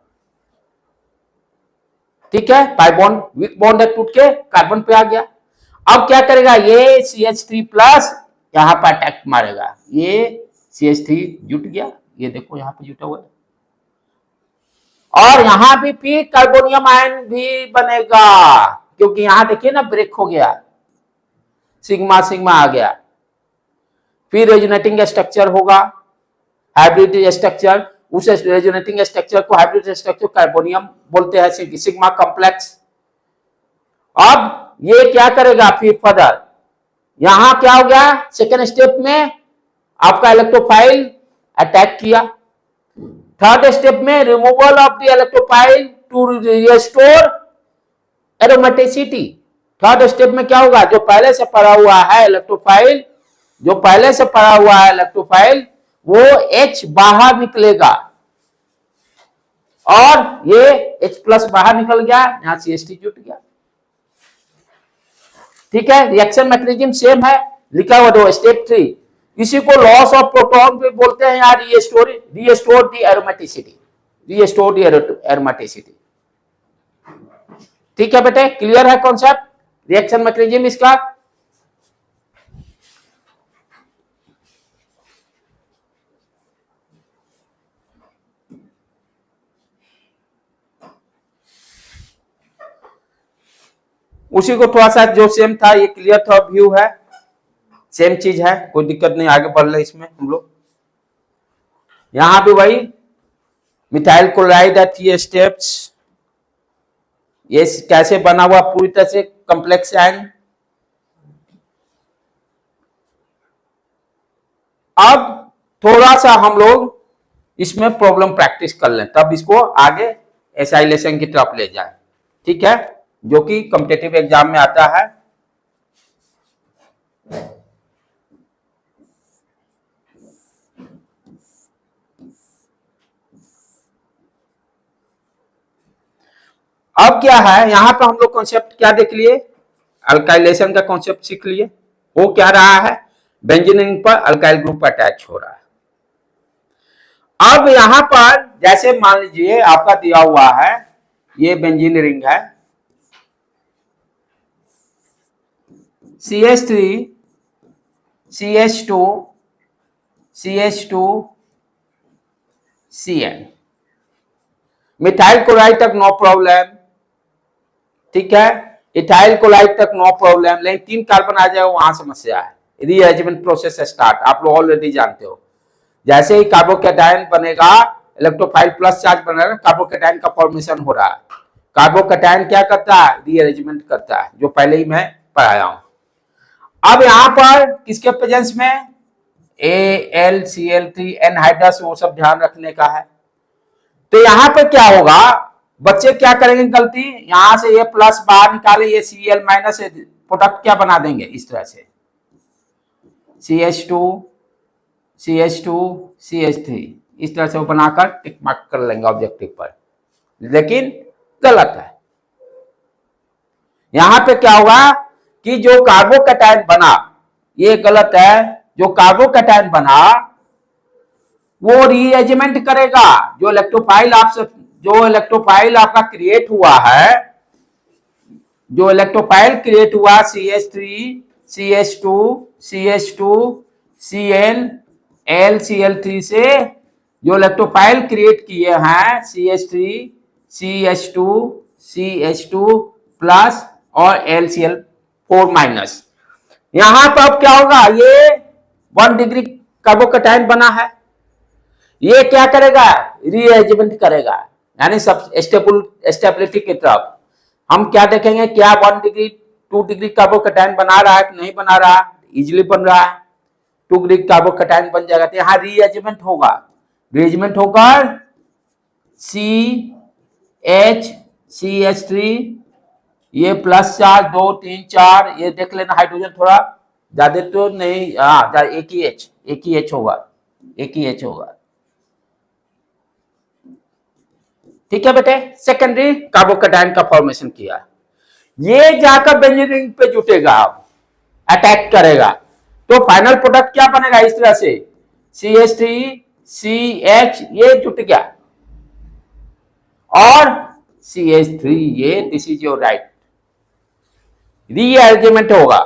ठीक है, पाई बॉन्ड वीक बॉन्ड टूट के कार्बन पे आ गया। अब क्या करेगा, ये CH3 प्लस यहां पर अटैक मारेगा, ये CH3 जुट गया, ये देखो यहां पे जुटा हुआ है, और यहां भी फिर कार्बोनियम आयन भी बनेगा, क्योंकि यहां देखिए ना ब्रेक हो गया, सिग्मा सिग्मा आ गया। फिर रेजोनेटिंग स्ट्रक्चर होगा, हाइब्रिड स्ट्रक्चर, उस रेजोनेटिंग स्ट्रक्चर को हाइब्रिड स्ट्रक्चर कार्बोनियम बोलते हैं, सिग्मा कॉम्प्लेक्स। अब ये क्या करेगा, फिर फर्दर यहां क्या हो गया, सेकेंड स्टेप में आपका इलेक्ट्रोफाइल अटैक किया। थर्ड स्टेप में removal of the electrophile to restore aromaticity. Third step में क्या होगा, जो पहले से पड़ा हुआ है इलेक्ट्रोफाइल, जो पहले से पड़ा हुआ है इलेक्ट्रोफाइल, वो H बाहर निकलेगा, और ये H प्लस बाहर निकल गया, यहां CH3 जुट गया, ठीक है। रिएक्शन मैकेनिज्म सेम है, लिखा हुआ दो, स्टेप 3, इसी को लॉस ऑफ प्रोटॉन भी बोलते हैं यार, रिस्टोर दी एरोमेटिसिटी, रिस्टोर दी एरोमेटिसिटी, ठीक है बेटे, क्लियर है कॉन्सेप्ट रिएक्शन मैकेनिज्म इसका। उसी को थोड़ा सा जो सेम था, ये क्लियर था, व्यू है, सेम चीज है, कोई दिक्कत नहीं, आगे बढ़ रहे इसमें हम लोग। यहां भी वही मिथाइल क्लोराइड है, 3 स्टेप्स, ये कैसे बना हुआ, पूरी तरह से कॉम्प्लेक्स आयन। अब थोड़ा सा हम लोग इसमें प्रॉब्लम प्रैक्टिस कर लें, तब इसको आगे एसाइलेशन की तरफ ले जाए, ठीक है, जो कि कॉम्पिटिटिव एग्जाम में आता है। अब क्या है, यहां पर हम लोग कॉन्सेप्ट क्या देख लिए, अल्काइलेशन का कॉन्सेप्ट सीख लिए। वो क्या रहा है, बेंजीन रिंग पर अल्काइल ग्रुप अटैच हो रहा है। अब यहां पर जैसे मान लीजिए आपका दिया हुआ है, ये बेंजीन रिंग है, CH3 CH2 CH2 Cn, methyl chloride तक नो प्रॉब्लम, ठीक है, इथाइल क्लोराइड तक नो प्रॉब्लम, लेकिन 3 कार्बन आ जाए वहां समस्या है, रीअरेंजमेंट प्रोसेस स्टार्ट, आप लोग ऑलरेडी जानते हो। जैसे ही कार्बोकैटायन बनेगा, इलेक्ट्रोफाइल प्लस चार्ज बनेगा, कार्बोकैटायन का फॉर्मेशन हो रहा है। कार्बोकैटायन क्या करता है, रीअरेंजमेंट करता है, जो पहले ही मैं पढ़ाया हूं। अब यहां पर किसके प्रेजेंस में, AlCl3 एनहाइड्रस, वो सब ध्यान रखने का है। तो यहां पर क्या होगा, बच्चे क्या करेंगे गलती, यहां से ये प्लस बाहर निकाले, ये Cl माइनस, प्रोडक्ट क्या बना देंगे इस तरह से, CH2 CH2 CH3, इस तरह से वो बनाकर टिक मार्क कर लेंगे ऑब्जेक्टिव पर, लेकिन गलत है। यहां पे क्या होगा कि जो कार्बोकैटायन बना, ये गलत है, जो कार्बोकैटायन बना वो रीअरेंजमेंट करेगा, जो इलेक्ट्रोफाइल आपका क्रिएट हुआ है, जो इलेक्ट्रोफाइल क्रिएट हुआ CH3 CH2 CH2 Cl LCl3 से, जो इलेक्ट्रोफाइल क्रिएट किए हैं CH3 CH2 CH2 प्लस और LCl4 माइनस, यहां पर अब क्या होगा, ये 1 डिग्री कार्बोकैटायन बना है, ये क्या करेगा, रीअरेंजमेंट करेगा, यानी सब स्टेबिलिटी की तरफ। हम क्या देखेंगे, क्या 1 डिग्री 2 डिग्री कार्बोकैटायन बना रहा है कि नहीं बना रहा, इजिली बन रहा है, 2 डिग्री कार्बोकैटायन बन जाएगा। तो यहाँ रीअरेंजमेंट होगा, रीअरेंजमेंट होकर CH3 ये प्लस 4 2 3 4, ये देख लेना हाइड्रोजन थोड़ा ज्यादा तो नहीं, हाँ एक ही H होगा, एक ही H होगा। ठीक है बेटे, सेकेंडरी कार्बोकैटायन का फॉर्मेशन किया, ये जाकर बेंजीन रिंग पे जुटेगा, अब अटैक करेगा, तो फाइनल प्रोडक्ट क्या बनेगा इस तरह से, CH3 CH ये जुट गया और CH3 ये, this is your right, rearrangement होगा।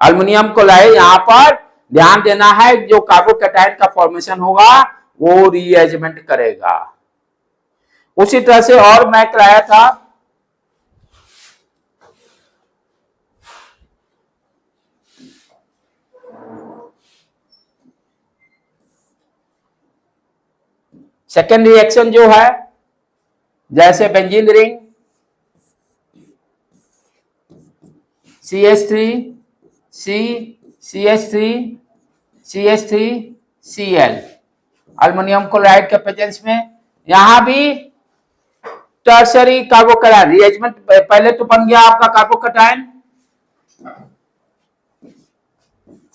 अल्युमिनियम क्लोराइड यहां पर ध्यान देना है, जो कार्बोकैटायन का फॉर्मेशन होगा वो रीअरेंजमेंट करेगा। उसी तरह से और मैं कराया था सेकेंड रिएक्शन जो है, जैसे benzene ring CH3 CH3 Cl, aluminium chloride के प्रेजेंस में यहां भी टर्शरी कार्बोकैटायन रिएरेंजमेंट, पहले तो बन गया आपका कार्बोकैटायन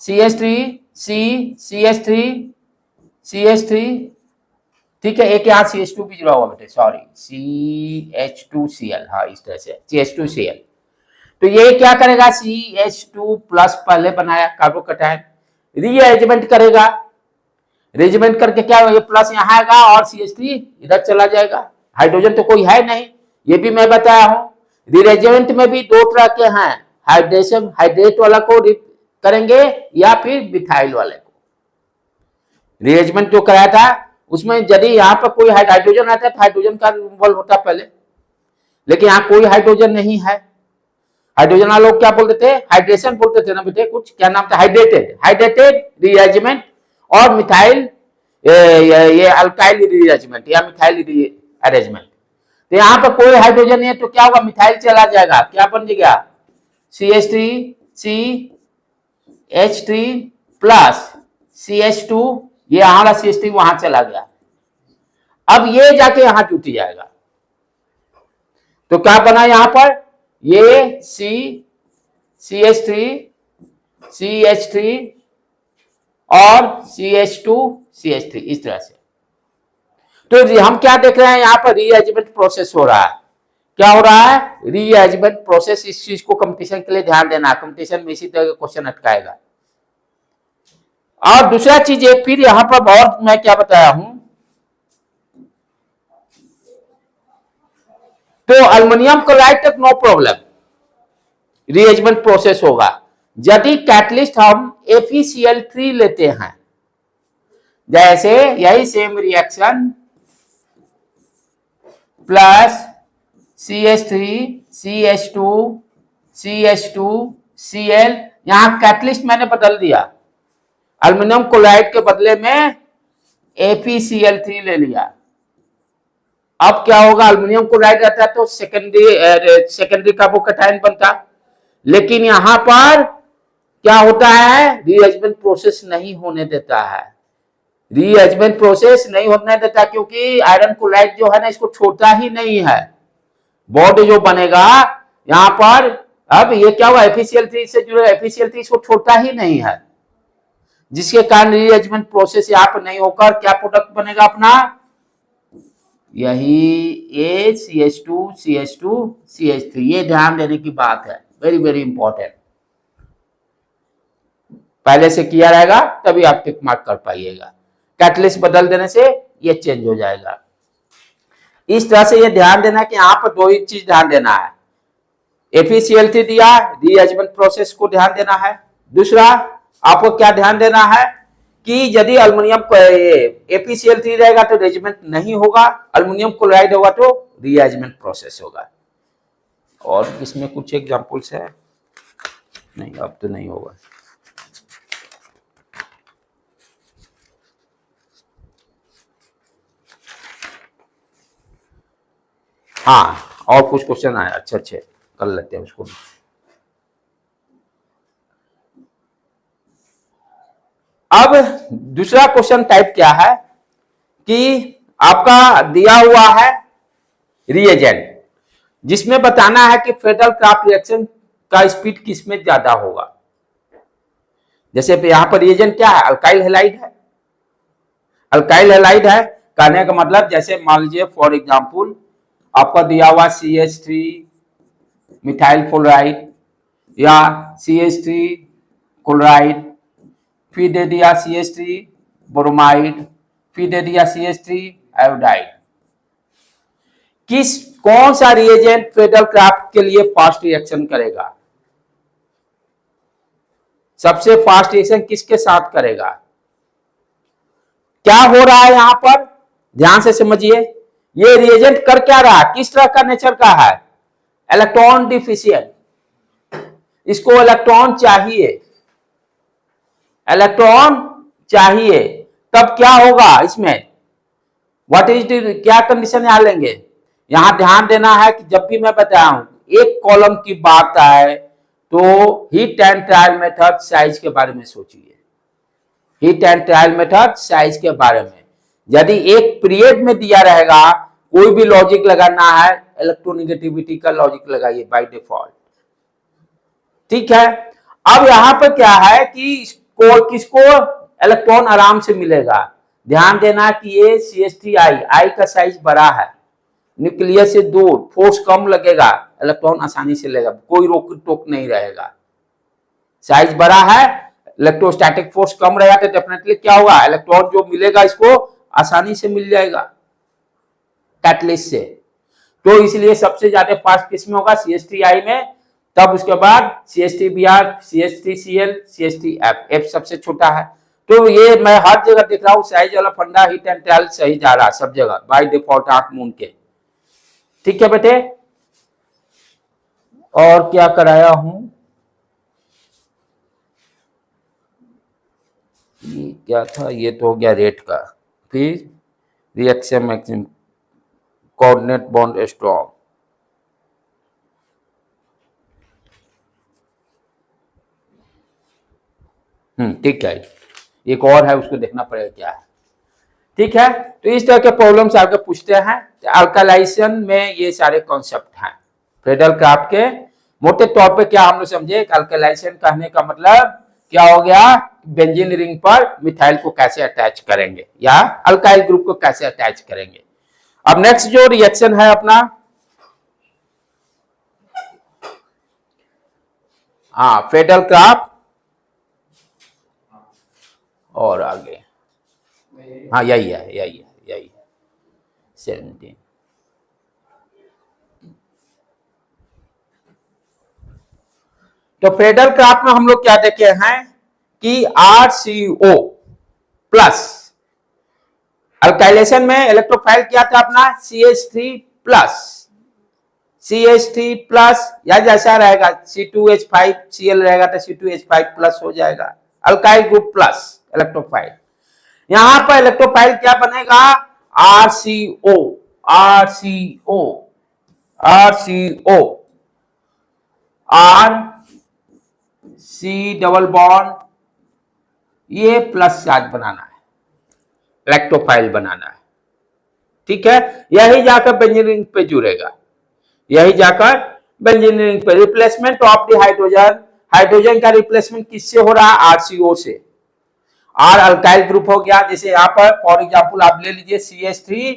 CH3, ठीक है, एक यहाँ CH2 भी जुड़ा हुआ बेटे, सॉरी CH2Cl, हाँ इस तरह से CH2Cl, तो ये क्या करेगा, CH2 प्लस पहले बनाया कार्बोकैटायन, रीअरेंजमेंट करेगा, रेजिमेंट करके क्या ये प्लस यहाँ आएगा और CH3 इधर चला जाएगा, हाइड्रोजन तो कोई है नहीं, ये भी मैं बताया हूं। रीअरेंजमेंट में भी दो तरह के हैं, हाइड्रेशन, हाइड्रेट वाला को करेंगे या फिर मिथाइल वाले को। रीअरेंजमेंट जो कराया था उसमें यदि यहाँ पर कोई हाइड्रोजन आता है तो हाइड्रोजन का रिमूवल होता पहले, लेकिन यहाँ कोई हाइड्रोजन नहीं है, हाइड्रोजन वाले लोग क्या बोलते थे, हाइड्रेशन बोलते थे ना बेटे, कुछ क्या नाम था, हाइड्रेटेड रीअरेंजमेंट और मिथाइल ये अल्काइल रीअरेंजमेंट या मिथाइल रीअरेंजमेंट। तो यहाँ पर कोई हाइड्रोजन नहीं है तो क्या होगा, मिथाइल चला जाएगा, क्या बन जाएगा CH3 प्लस CH2, ये हमारा CH3 वहां चला गया, अब ये जाके यहां जुट जाएगा, तो क्या बना यहां पर, ये CH3 और CH3 इस तरह से। तो हम क्या देख रहे हैं यहां पर, रीअरेंजमेंट प्रोसेस हो रहा है, क्या हो रहा है, रीअरेंजमेंट प्रोसेस। इस चीज को कंपटीशन के लिए ध्यान देना, कंपटीशन में इसी तरह का क्वेश्चन अटकाएगा। और दूसरा चीज एक फिर यहां पर और मैं क्या बताया हूं, तो अल्युमिनियम क्लोराइड तक नो प्रॉब्लम, रीअरेंजमेंट प्रोसेस होगा। यदि कैटलिस्ट हम FeCl3 लेते हैं, जैसे यही सेम रिएक्शन प्लस CH3CH2Cl, यहां कैटलिस्ट मैंने बदल दिया, अल्युमिनियम क्लोराइड के बदले में FeCl3 ले लिया। अब क्या होगा, अल्युमिनियम क्लोराइड रहता तो सेकेंडरी कार्बोकैटायन बनता, लेकिन यहां पर क्या होता है, रीअरेंजमेंट प्रोसेस नहीं होने देता है, रीअरेंजमेंट प्रोसेस नहीं होने देता, क्योंकि आयरन क्लोराइड जो है ना इसको छोड़ता ही नहीं है, बॉन्ड जो बनेगा यहां पर, अब ये क्या हुआ, FeCl3 से जुड़े, FeCl3 इसको छोड़ता ही नहीं है, जिसके कारण रीअरेंजमेंट प्रोसेस यहां पर नहीं होकर क्या प्रोडक्ट बनेगा अपना, यही CH2CH3। ये ध्यान देने की बात है, वेरी वेरी इंपॉर्टेंट, पहले से किया रहेगा तभी आप टिक मार्क कर पाइएगा, कैटलिस्ट बदल देने से ये चेंज हो जाएगा। इस तरह से ये ध्यान देना कि यहां पर दो ही चीज ध्यान देना है, FeCl3 दिया, रीअरेंजमेंट प्रोसेस को ध्यान देना है। दूसरा आपको क्या ध्यान देना है कि यदि अल्युमिनियम FeCl3 रहेगा तो रीअरेंजमेंट नहीं होगा, अल्युमिनियम क्लोराइड होगा तो रीअरेंजमेंट प्रोसेस होगा। और इसमें कुछ एग्जांपल्स है, नहीं अब तो नहीं होगा। हाँ और कुछ क्वेश्चन आए अच्छे कर लेते हैं उसको। अब दूसरा क्वेश्चन टाइप क्या है कि आपका दिया हुआ है रिएजेंट, जिसमें बताना है कि फ्रेडल क्राफ्ट रिएक्शन का स्पीड किसमें ज्यादा होगा। जैसे यहां पर रिएजेंट क्या है, अल्काइल हैलाइड है। अल्काइल हैलाइड है कहने का मतलब, जैसे मान लीजिए फॉर एग्जांपल आपका दिया हुआ CH3 मिथाइल क्लोराइड या CH3 क्लोराइड, फिर दे दिया CH3 ब्रोमाइड, फिर दे दिया CH3 आयोडाइड। कौन सा रिएजेंट फ्रेडल क्राफ्ट के लिए फास्ट रिएक्शन करेगा, सबसे फास्ट रिएक्शन किसके साथ करेगा। क्या हो रहा है यहां पर, ध्यान से समझिए। ये रिएजेंट कर क्या रहा है, किस तरह का नेचर का है, इलेक्ट्रॉन डिफिशिएंट। इसको इलेक्ट्रॉन चाहिए, इलेक्ट्रॉन चाहिए, तब क्या होगा इसमें, व्हाट इज क्या कंडीशन यहां लेंगे। यहां ध्यान देना है कि जब भी मैं बताया हूं एक कॉलम की बात आए तो heat and trial method size के बारे में सोचिए। Heat and trial method size के बारे में, यदि एक पीरियड में दिया रहेगा, कोई भी लॉजिक लगाना है, इलेक्ट्रोनिगेटिविटी का लॉजिक लगाइए बाय डिफॉल्ट, ठीक है। अब यहां पर क्या है कि किसको इलेक्ट्रॉन आराम से मिलेगा, ध्यान देना कि ये CH3 आई का साइज बड़ा है, न्यूक्लियस से दूर, फोर्स कम लगेगा, इलेक्ट्रॉन आसानी से लेगा, कोई रोक टोक नहीं रहेगा। साइज बड़ा है, इलेक्ट्रोस्टैटिक फोर्स कम रहेगा, तो डेफिनेटली क्या होगा, इलेक्ट्रॉन जो मिलेगा इसको आसानी से मिल जाएगा कैटलिस्ट से। तो इसलिए सबसे ज्यादा फास्ट किसमें होगा, CH3 में, तब उसके बाद CH3Br, CH3Cl, CH3F, F सबसे छोटा है। तो ये मैं हर जगह देख रहा हूं साइज वाला फंडा हीट एंड ट्रायल सही जा रहा है सब जगह बाय डिफॉल्ट 8 मून के, ठीक है बेटे। और क्या कराया हूं, ये क्या था, ये तो हो गया रेट का। फिर reaction maximum, coordinate bond strong, ठीक है। एक और है, उसको देखना पड़ेगा क्या है, ठीक है। तो इस तरह के प्रॉब्लम्स आपके पूछते हैं। अल्कालाइजेशन में ये सारे कॉन्सेप्ट हैं फ्रेडल क्राफ्ट के। मोटे तौर पे क्या हम लोग समझे, अल्कालाइजेशन कहने का मतलब क्या हो गया, बेंजीन रिंग पर मिथाइल को कैसे अटैच करेंगे या अल्काइल ग्रुप को कैसे अटैच करेंगे। अब नेक्स्ट जो रिएक्शन है अपना, हाँ फ्रेडल क्राफ्ट, और आगे हाँ यही है 17। तो फ्रेडल क्राफ्ट में हम लोग क्या देखे हैं कि RCO प्लस, अल्काइलेशन में इलेक्ट्रोफाइल क्या था अपना CH3 प्लस, या जैसा रहेगा C2H5Cl रहेगा तो C2H5 प्लस हो जाएगा, अल्काइल ग्रुप प्लस इलेक्ट्रोफाइल। यहां पर इलेक्ट्रोफाइल क्या बनेगा, RCO C डबल बॉन्ड, ये प्लस चार्ज बनाना है, इलेक्ट्रोफाइल बनाना है, ठीक है। यही जाकर बेंजीन रिंग पे जुड़ेगा, यही जाकर बेंजीन रिंग पे replacement of the hydrogen, hydrogen का रिप्लेसमेंट किससे हो रहा है, RCO से। R अल्काइल ग्रुप हो गया, जैसे यहां पर फॉर एग्जांपल आप ले लीजिए CH3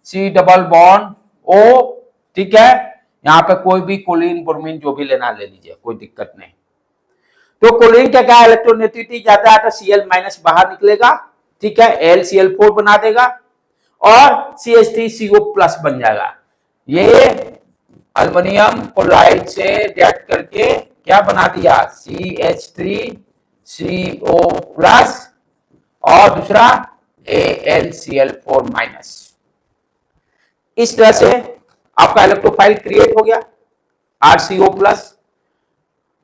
C double bond O, ठीक है। यहां पे कोई भी कोलिन ब्रोमीन जो भी लेना ले लीजिए, कोई दिक्कत नहीं। तो कोलिन का क्या इलेक्ट्रोनेगेटिविटी ज्यादा है तो Cl माइनस बाहर निकलेगा, ठीक है, LCl4 बना देगा और CH3CO प्लस बन जाएगा। ये अल्युमिनियम क्लोराइड से रिएक्ट करके क्या बना दिया, CH3CO प्लस और दूसरा AlCl4 माइनस। इस तरह से आपका इलेक्ट्रोफाइल क्रिएट हो गया RCO प्लस।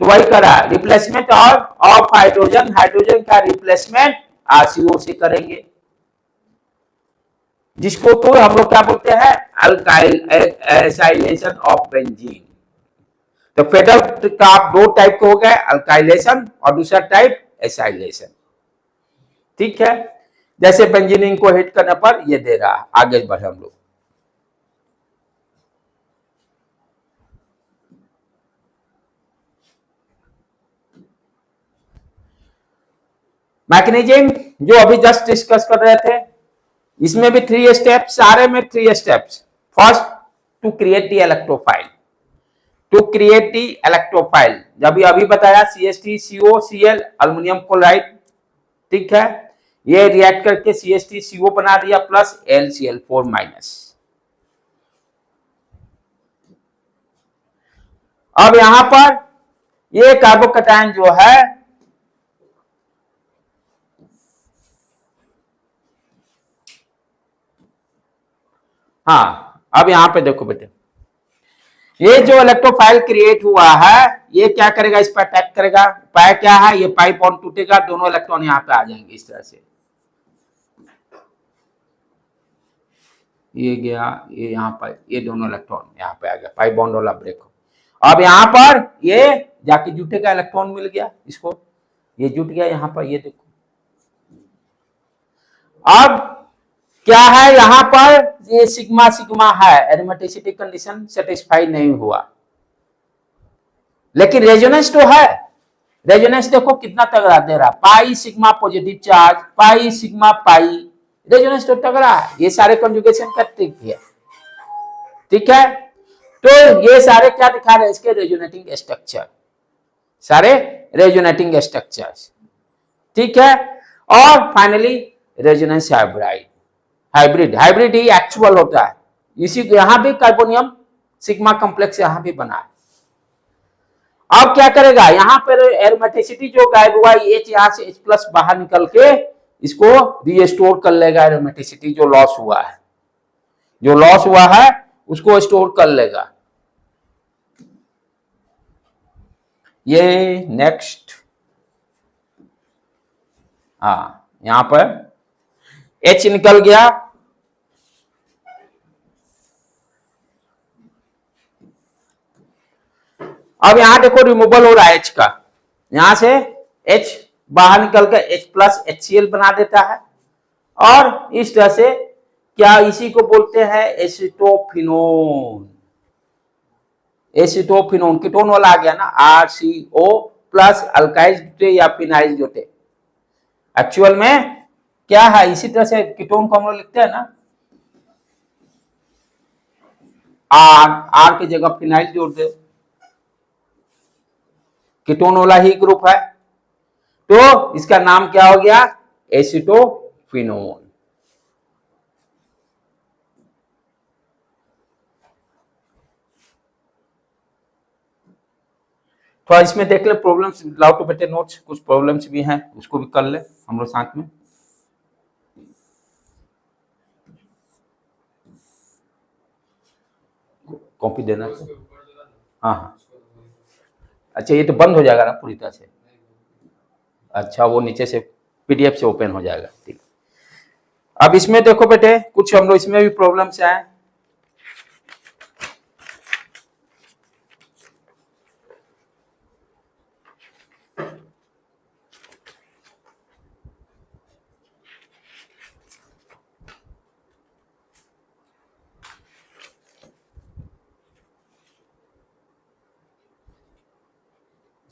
तो वही करा रिप्लेसमेंट ऑफ हाइड्रोजन, हाइड्रोजन का रिप्लेसमेंट RCO से करेंगे, जिसको तो हम लोग क्या बोलते हैं, अल्काइल एसाइलेशन ऑफ बेंजीन। तो फ्रेडल क्राफ्ट दो टाइप के हो गए, अल्काइलेशन और दूसरा टाइप एसाइलेशन। ठीक है, जैसे बेंजीन को हिट करने पर ये दे रहा है। आगे बढ़े हम लोग। मैकेनिज्म जो अभी जस्ट डिस्कस कर रहे थे, इसमें भी 3 स्टेप्स, सारे में 3 steps. First, to create the electrophile. To create the electrophile, जब अभी बताया CH3CO Cl अल्युमिनियम क्लोराइड, ठीक है, ये रिएक्ट करके CH3CO बना दिया प्लस LCl4 माइनस। अब यहां पर ये कार्बोकैटायन जो है, हाँ, अब यहां पे देखो बेटे, ये जो इलेक्ट्रोफाइल क्रिएट हुआ है, ये क्या करेगा, इस पर अटैक करेगा। उपाय क्या है, ये पाई बॉन्ड टूटेगा, दोनों इलेक्ट्रॉन यहां पे आ जाएंगे इस तरह से। ये गया, ये यहां पर, ये दोनों इलेक्ट्रॉन यहां पे आ गया, पाई बॉन्ड वाला ब्रेक हो। अब यहां पर ये जाके जुटेगा, इलेक्ट्रॉन मिल गया इसको, ये जुट गया यहां पर, ये देखो। अब क्या है, यहां पर ये सिग्मा सिग्मा है, एरोमेटिसिटी कंडीशन सेटिस्फाई नहीं हुआ, लेकिन रेजोनेंस तो है। रेजोनेंस देखो कितना तगड़ा दे रहा, pi sigma positive charge, pi sigma pi, resonance तो तगड़ा है। ये सारे कंजुगेशन का ट्रिक है, ठीक है। तो ये सारे क्या दिखा रहे हैं, इसके रेजोनेटिंग स्ट्रक्चर, सारे रेजोनेटिंग स्ट्रक्चर्स, ठीक है। और फाइनली रेजोनेंस हाइब्रिड, हाइब्रिड ही एक्चुअल होता है। इसी यहां भी कार्बोनियम सिग्मा कॉम्प्लेक्स यहां भी बना है। अब क्या करेगा, यहां पर एरोमेटिसिटी जो गायब हुआ, H यहां से H प्लस बाहर निकल के इसको रीस्टोर कर लेगा। एरोमेटिसिटी जो लॉस हुआ है, जो लॉस हुआ है उसको स्टोर कर लेगा। ये नेक्स्ट, हाँ, यहां पर H निकल गया, अब यहां देखो रिमूवल हो रहा है H का, यहां से H बाहर निकल कर H प्लस HCl बना देता है, और इस तरह से क्या, इसी को बोलते हैं एसिटोफिनोन। एसिटोफिनोन कीटोन वाला आ गया ना, RCO प्लस अल्काइल जुटे या फिनाइल जुटे। एक्चुअल में क्या है, इसी तरह से कीटोन को हम लोग लिखते हैं ना, R की जगह फिनाइल जोड़ दे, कीटोन वाला ही ग्रुप है, तो इसका नाम क्या हो गया, एसिटोफिनोन। तो इसमें देख ले प्रॉब्लम्स, लाओ टू बेटे नोट्स, कुछ प्रॉब्लम्स भी हैं, उसको भी कर ले हम लोग साथ में। कॉपी देना तो, हाँ हाँ, अच्छा ये तो बंद हो जाएगा ना पूरी तरह से, अच्छा वो नीचे से PDF से ओपन हो जाएगा, ठीक। अब इसमें देखो बेटे, कुछ हम लोग इसमें भी प्रॉब्लम्स आए।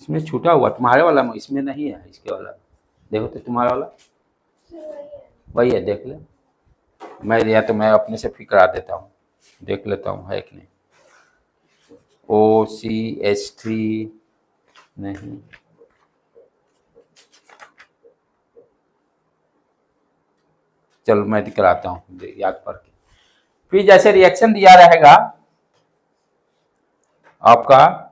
इसमें छूटा हुआ तुम्हारे वाला में, इसमें नहीं है, इसके वाला देखो तो, तुम्हारा वाला वही है, देख ले। मैं या तो मैं अपने से फिर करा देता हूँ, देख लेता हूँ है कि नहीं। OCH3 नहीं, चलो मैं कराता हूँ याद करके। फिर जैसे रिएक्शन दिया रहेगा आपका,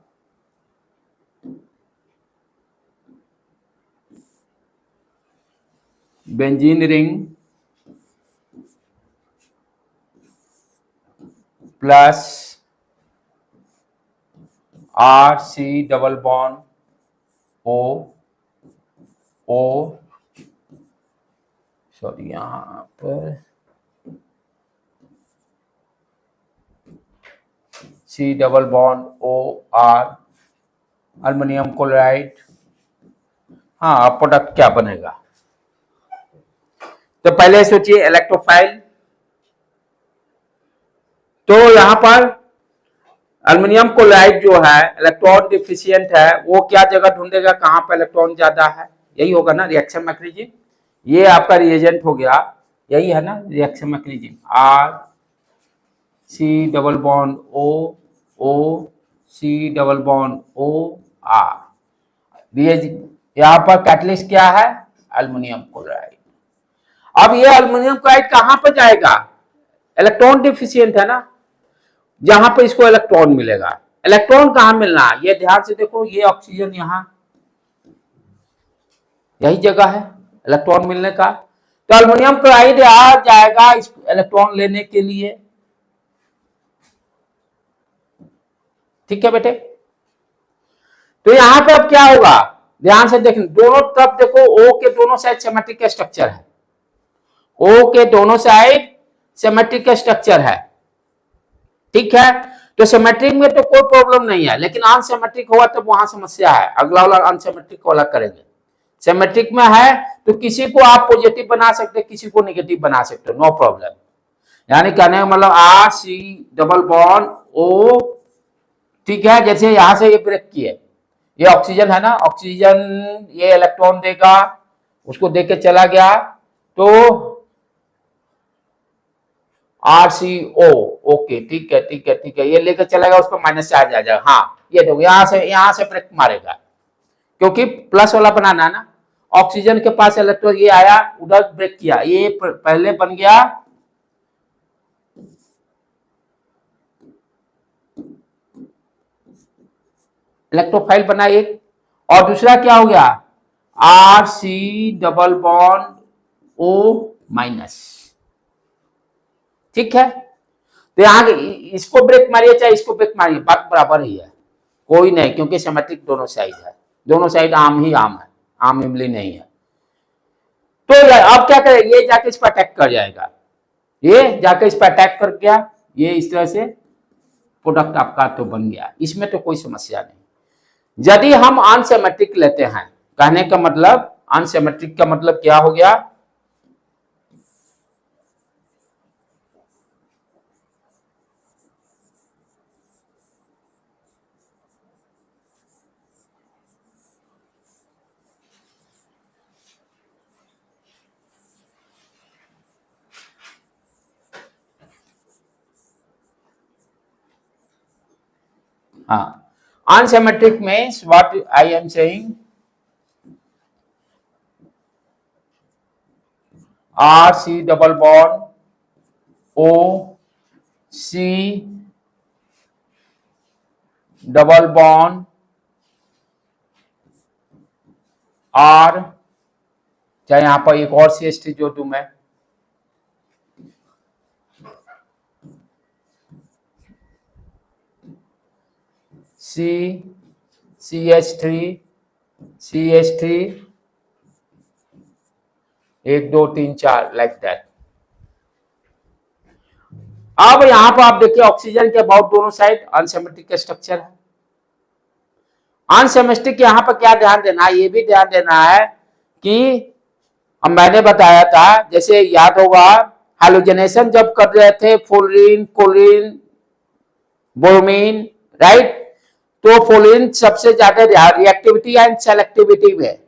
benzene ring plus RC double bond O sorry यहां पर C double bond OR aluminium chloride. हाँ, प्रोडक्ट क्या बनेगा, तो पहले सोचिए इलेक्ट्रोफाइल, तो यहां पर एल्युमिनियम क्लोराइड जो है इलेक्ट्रॉन डिफिशियंट है, वो क्या जगह ढूंढेगा, कहां पर इलेक्ट्रॉन ज्यादा है, यही होगा ना रिएक्शन मैकेनिज्म। ये आपका रिएजेंट हो गया, यही है ना reaction mechanism, R C double bond O, O C double bond O R. यहां पर कैटलिस्ट क्या है, एल्युमिनियम क्लोराइड। अब ये एल्युमिनियम क्लोराइड कहां पर जाएगा, इलेक्ट्रॉन डिफिशियंट है ना, जहां पर इसको इलेक्ट्रॉन मिलेगा। इलेक्ट्रॉन कहां मिलना है, ये ध्यान से देखो, ये ऑक्सीजन यहां, यही जगह है इलेक्ट्रॉन मिलने का। तो एल्युमिनियम क्लोराइड आ जाएगा इस इलेक्ट्रॉन लेने के लिए। ठीक है बेटे, तो यहां पर अब क्या होगा, ध्यान से देखें, दोनों तरफ देखो, ओ के दोनों साइड सिमेट्रिक स्ट्रक्चर है, ओ के दोनों साइड सिमेट्रिक स्ट्रक्चर है। ठीक है, तो सिमेट्रिक में तो कोई प्रॉब्लम नहीं है, लेकिन अनसिमेट्रिक हुआ तब वहां समस्या है। अगला वाला अनसिमेट्रिक वाला करेंगे। सिमेट्रिक में है तो किसी को आप पॉजिटिव बना सकते, किसी को नेगेटिव बना सकते, नो प्रॉब्लम। यानी कहने का मतलब R C double bond O, ठीक है, जैसे यहां से ये ब्रेक किए, ये ऑक्सीजन है ना, ऑक्सीजन ये इलेक्ट्रॉन देगा, उसको देके चला गया, तो RCO, ओके, ठीक है ठीक है ठीक है, ये लेकर चलेगा, उसको माइनस चार्ज आ जाएगा। हाँ, ये देखो यहां से ब्रेक मारेगा, क्योंकि प्लस वाला बनाना है ना। ऑक्सीजन के पास इलेक्ट्रॉन ये आया, उधर ब्रेक किया, ये पहले बन गया इलेक्ट्रोफाइल बना एक, और दूसरा क्या हो गया, RC double bond O minus. ठीक है, तो यहां इसको ब्रेक मारिए चाहे इसको ब्रेक मारिए, बात बराबर ही है, कोई नहीं, क्योंकि सिमेट्रिक दोनों साइड है, दोनों साइड आम ही आम है, आम इमली नहीं है। तो अब क्या करें, ये जाके इस पर अटैक कर जाएगा, ये जाके इस पर अटैक कर गया, ये इस तरह से प्रोडक्ट आपका तो बन गया, इसमें तो कोई समस्या नहीं। यदि हम अनसिमेट्रिक लेते हैं, कहने का मतलब अनसिमेट्रिक का मतलब क्या हो गया, हाँ, unsymmetric means what I am saying, RC double bond O C double bond R, चाहे यहां पर एक और CH3 जो दूं मैं, CH3 1 2 3 4 लाइक दैट। अब यहां पर आप देखिए ऑक्सीजन के अबाउट दोनों साइड अनसिमेट्रिक स्ट्रक्चर है। अनसिमेट्रिक यहां पर क्या ध्यान देना है, ये भी ध्यान देना है कि अब मैंने बताया था, जैसे याद होगा हैलोजेनेशन जब कर रहे थे, फ्लोरीन क्लोरीन ब्रोमीन, राइट, तो फ्लोरीन सबसे ज्यादा रिएक्टिविटी एंड सेलेक्टिविटी में,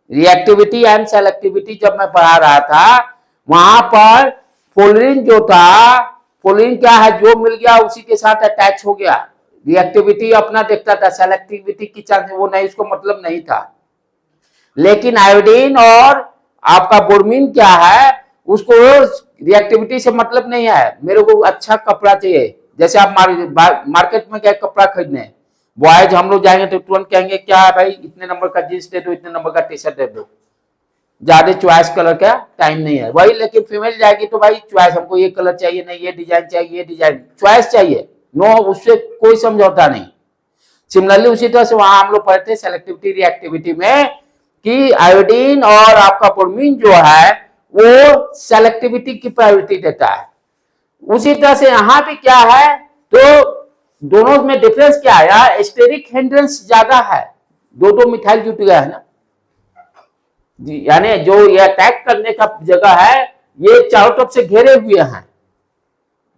रिएक्टिविटी एंड सेलेक्टिविटी जब मैं पढ़ा रहा था, वहां पर फ्लोरीन जो था, फ्लोरीन क्या है, जो मिल गया उसी के साथ अटैच हो गया, रिएक्टिविटी अपना देखता था, सेलेक्टिविटी की चांस वो नहीं, उसको मतलब नहीं था। लेकिन आयोडीन और आपका ब्रोमीन क्या है, उसको रिएक्टिविटी से मतलब नहीं है, मेरे को अच्छा कपड़ा चाहिए। जैसे आप मार्केट में क्या कपड़ा खरीदने, बॉयज हम लोग जाएंगे तो तुरंत कहेंगे क्या है भाई, इतने नंबर का जींस दे दो, इतने नंबर का टी शर्ट दे दो, ज्यादा चॉइस कलर का टाइम नहीं है वही। लेकिन फीमेल जाएगी तो भाई चॉइस, हमको ये कलर चाहिए, नहीं ये डिजाइन चाहिए, ये डिजाइन, चॉइस चाहिए, नो, उससे कोई समझौता नहीं। सिमिलरली उसी तरह से वहां हम लोग पढ़ते सेलेक्टिविटी रिएक्टिविटी में कि आयोडीन और आपका ब्रोमीन जो है वो सेलेक्टिविटी की प्रायोरिटी देता है। उसी तरह से यहां भी क्या है, तो दोनों में डिफरेंस क्या है, स्टेरिक हिंड्रेंस ज्यादा है, दो मिथाइल जुट गया है ना, यानी जो ये अटैक करने का जगह है ये चारों तरफ से घेरे हुए हैं,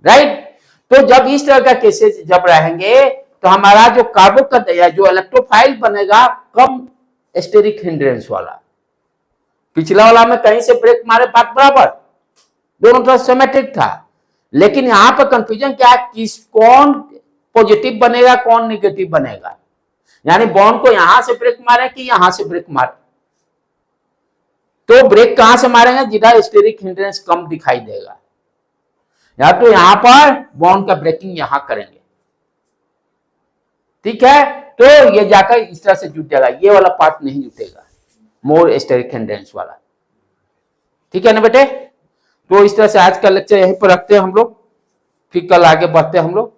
राइट। तो जब इस तरह का केसेस जब रहेंगे तो हमारा जो कार्बो का जो इलेक्ट्रोफाइल बनेगा कम स्टेरिक हिंड्रेंस वाला। पिछला वाला में कहीं से ब्रेक मारे बात बराबर, दोनों तरफ सिमेट्रिक था, लेकिन यहां पर कंफ्यूजन क्या है कि कौन पॉजिटिव बनेगा कौन निगेटिव बनेगा, यानी बॉन्ड को यहां से ब्रेक मारे कि यहां से ब्रेक मारे। तो ब्रेक कहां से मारेंगे जिधर स्टेरिक हिंड्रेंस कम दिखाई देगा, या तो यहां पर बॉन्ड का ब्रेकिंग यहां करेंगे, ठीक है। तो ये जाकर इस तरह से जुट जाएगा, ये वाला पार्ट नहीं जुटेगा, मोर स्टेरिक हिंड्रेंस वाला, ठीक है ना बेटे। तो इस तरह से आज का लेक्चर यहीं पर रखते हैं हम लोग, फिर कल आगे बढ़ते हैं हम लोग।